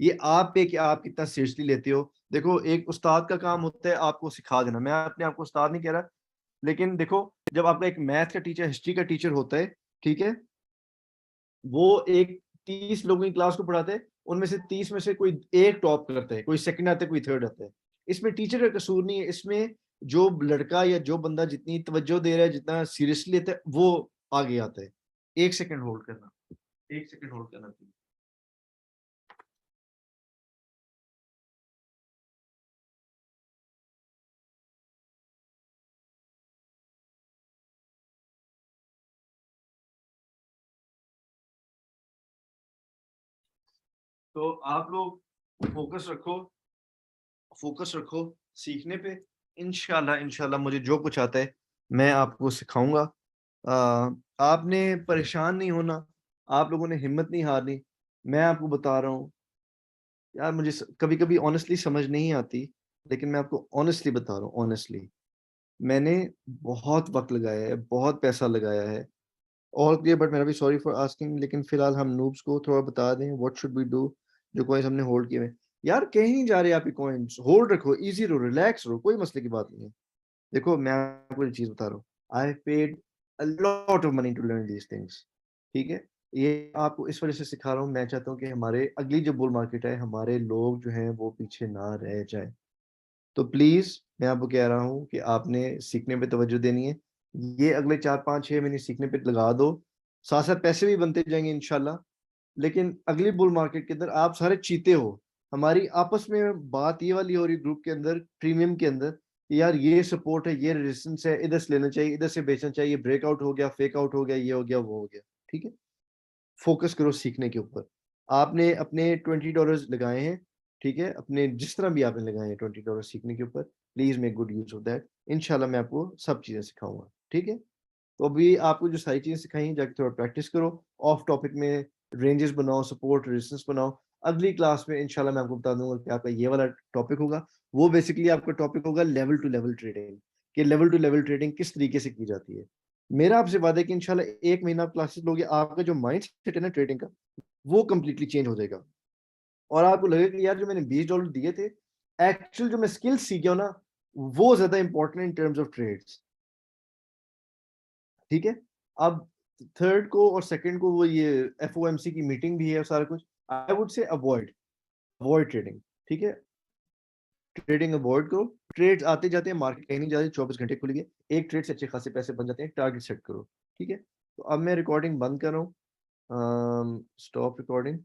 ये आप पे कि आप कितना सीरियसली लेते हो। देखो एक उस्ताद का काम होता है आपको सिखा देना, मैं अपने आप को उस्ताद नहीं कह रहा, लेकिन देखो जब आपका एक मैथ का टीचर, हिस्ट्री का टीचर होता है, ठीक है, वो एक 30 लोगों की क्लास को पढ़ाते हैं, उनमें से 30 में से कोई एक टॉप करता है, कोई सेकंड आता है, कोई थर्ड आता है। इसमें टीचर का कसूर नहीं है, इसमें जो लड़का या जो बंदा जितनी तवज्जो दे रहा है, जितना सीरियसली लेता है, वो आगे आता है। एक सेकंड होल्ड करना, एक सेकंड होल्ड करना please। तो आप लोग फोकस रखो, फोकस रखो सीखने पे। इंशाल्लाह इंशाल्लाह मुझे जो कुछ आता है मैं आपको सिखाऊंगा। आपने परेशान नहीं होना, आप लोगों ने हिम्मत नहीं हारनी। मैं आपको बता रहा हूँ यार, मुझे कभी कभी ऑनेस्टली समझ नहीं आती, लेकिन मैं आपको ऑनेस्टली बता रहा हूँ, ऑनेस्टली मैंने बहुत वक्त लगाया है, बहुत पैसा लगाया है। ऑल क्लियर, बट मेरा भी सॉरी फॉर आस्किंग, लेकिन फिलहाल हम नूब्स को थोड़ा बता दें व्हाट शुड वी डू। जो कॉइन्स हमने होल्ड किए हैं, यार कहीं नहीं जा रहे आप, ये कॉइन्स होल्ड रखो, इजी रहो, रिलैक्स रहो, कोई मसले की बात नहीं है। देखो मैं आपको एक चीज बता रहा हूँ, I paid a lot of money to learn these things, ठीक है। ये आपको इस वजह से सिखा रहा हूँ, मैं चाहता हूँ कि हमारे अगली जो बुल मार्केट है, हमारे लोग जो हैं वो पीछे ना रह जाएँ। तो प्लीज़ मैं आपको कह रहा हूँ कि आपने सीखने पे तवज्जो देनी है। ये अगले 4, 5, 6 महीने सीखने पे लगा दो। साथ-साथ पैसे भी बनते जाएँगे इंशाल्लाह। लेकिन अगली बुल मार्केट के अंदर आप सारे चीते हो। हमारी आपस में बात ये वाली हो रही ग्रुप के अंदर, प्रीमियम के अंदर, कि यार ये सपोर्ट है, ये रेजिस्टेंस है, इधर से लेना चाहिए, इधर से बेचना चाहिए, ब्रेकआउट हो गया, फेक आउट हो गया, ये हो गया, वो हो गया। ठीक है? फोकस करो सीखने के ऊपर। आपने अपने $20 लगाए हैं, ठीक है? अपने जिस तरह भी आपने लगाए हैं $20 सीखने के ऊपर, please make good use of that. इंशाल्लाह मैं आपको सब चीज़ें सिखाऊँगा, ठीक है? तो अभी आपको जो सारी चीज़ें सिखाई हैं, जाके थोड़ा प्रैक्टिस करो। ऑफ टॉपिक में रेंजेस बनाओ, सपोर्ट, रेजिस्टेंस बनाओ। अगली क्लास में इंशाल्लाह मैं आपको बता दूँगा कि आपका ये वाला टॉपिक होगा। वो बेसिकली आपका टॉपिक होगा लेवल टू लेवल ट्रेडिंग, कि लेवल टू लेवल ट्रेडिंग किस तरीके से की जाती है। मेरा आपसे वादा है कि इंशाल्लाह 1 महीना आप क्लासेस लोगे, आपका जो माइंडसेट है ना ट्रेडिंग का, वो कंप्लीटली चेंज हो जाएगा। और आपको लगेगा कि यार जो मैंने $20 दिए थे, एक्चुअल जो मैं स्किल्स सीख गया हूँ ना, वो ज़्यादा इम्पोर्टेंट है इन टर्म्स ऑफ ट्रेड्स। ठीक है? अब थर्ड को और सेकंड को वो ये एफओएमसी की मीटिंग भी है और सारा कुछ। I would say avoid avoid trading, ठीक है? ट्रेडिंग अवॉइड करो। ट्रेड्स आते जाते हैं, मार्केट कहीं नहीं जाती, 24 घंटे खुली है। एक ट्रेड से अच्छे खासे पैसे बन जाते हैं, टारगेट सेट करो, ठीक है? तो अब मैं रिकॉर्डिंग बंद कर रहा हूँ। Stop recording.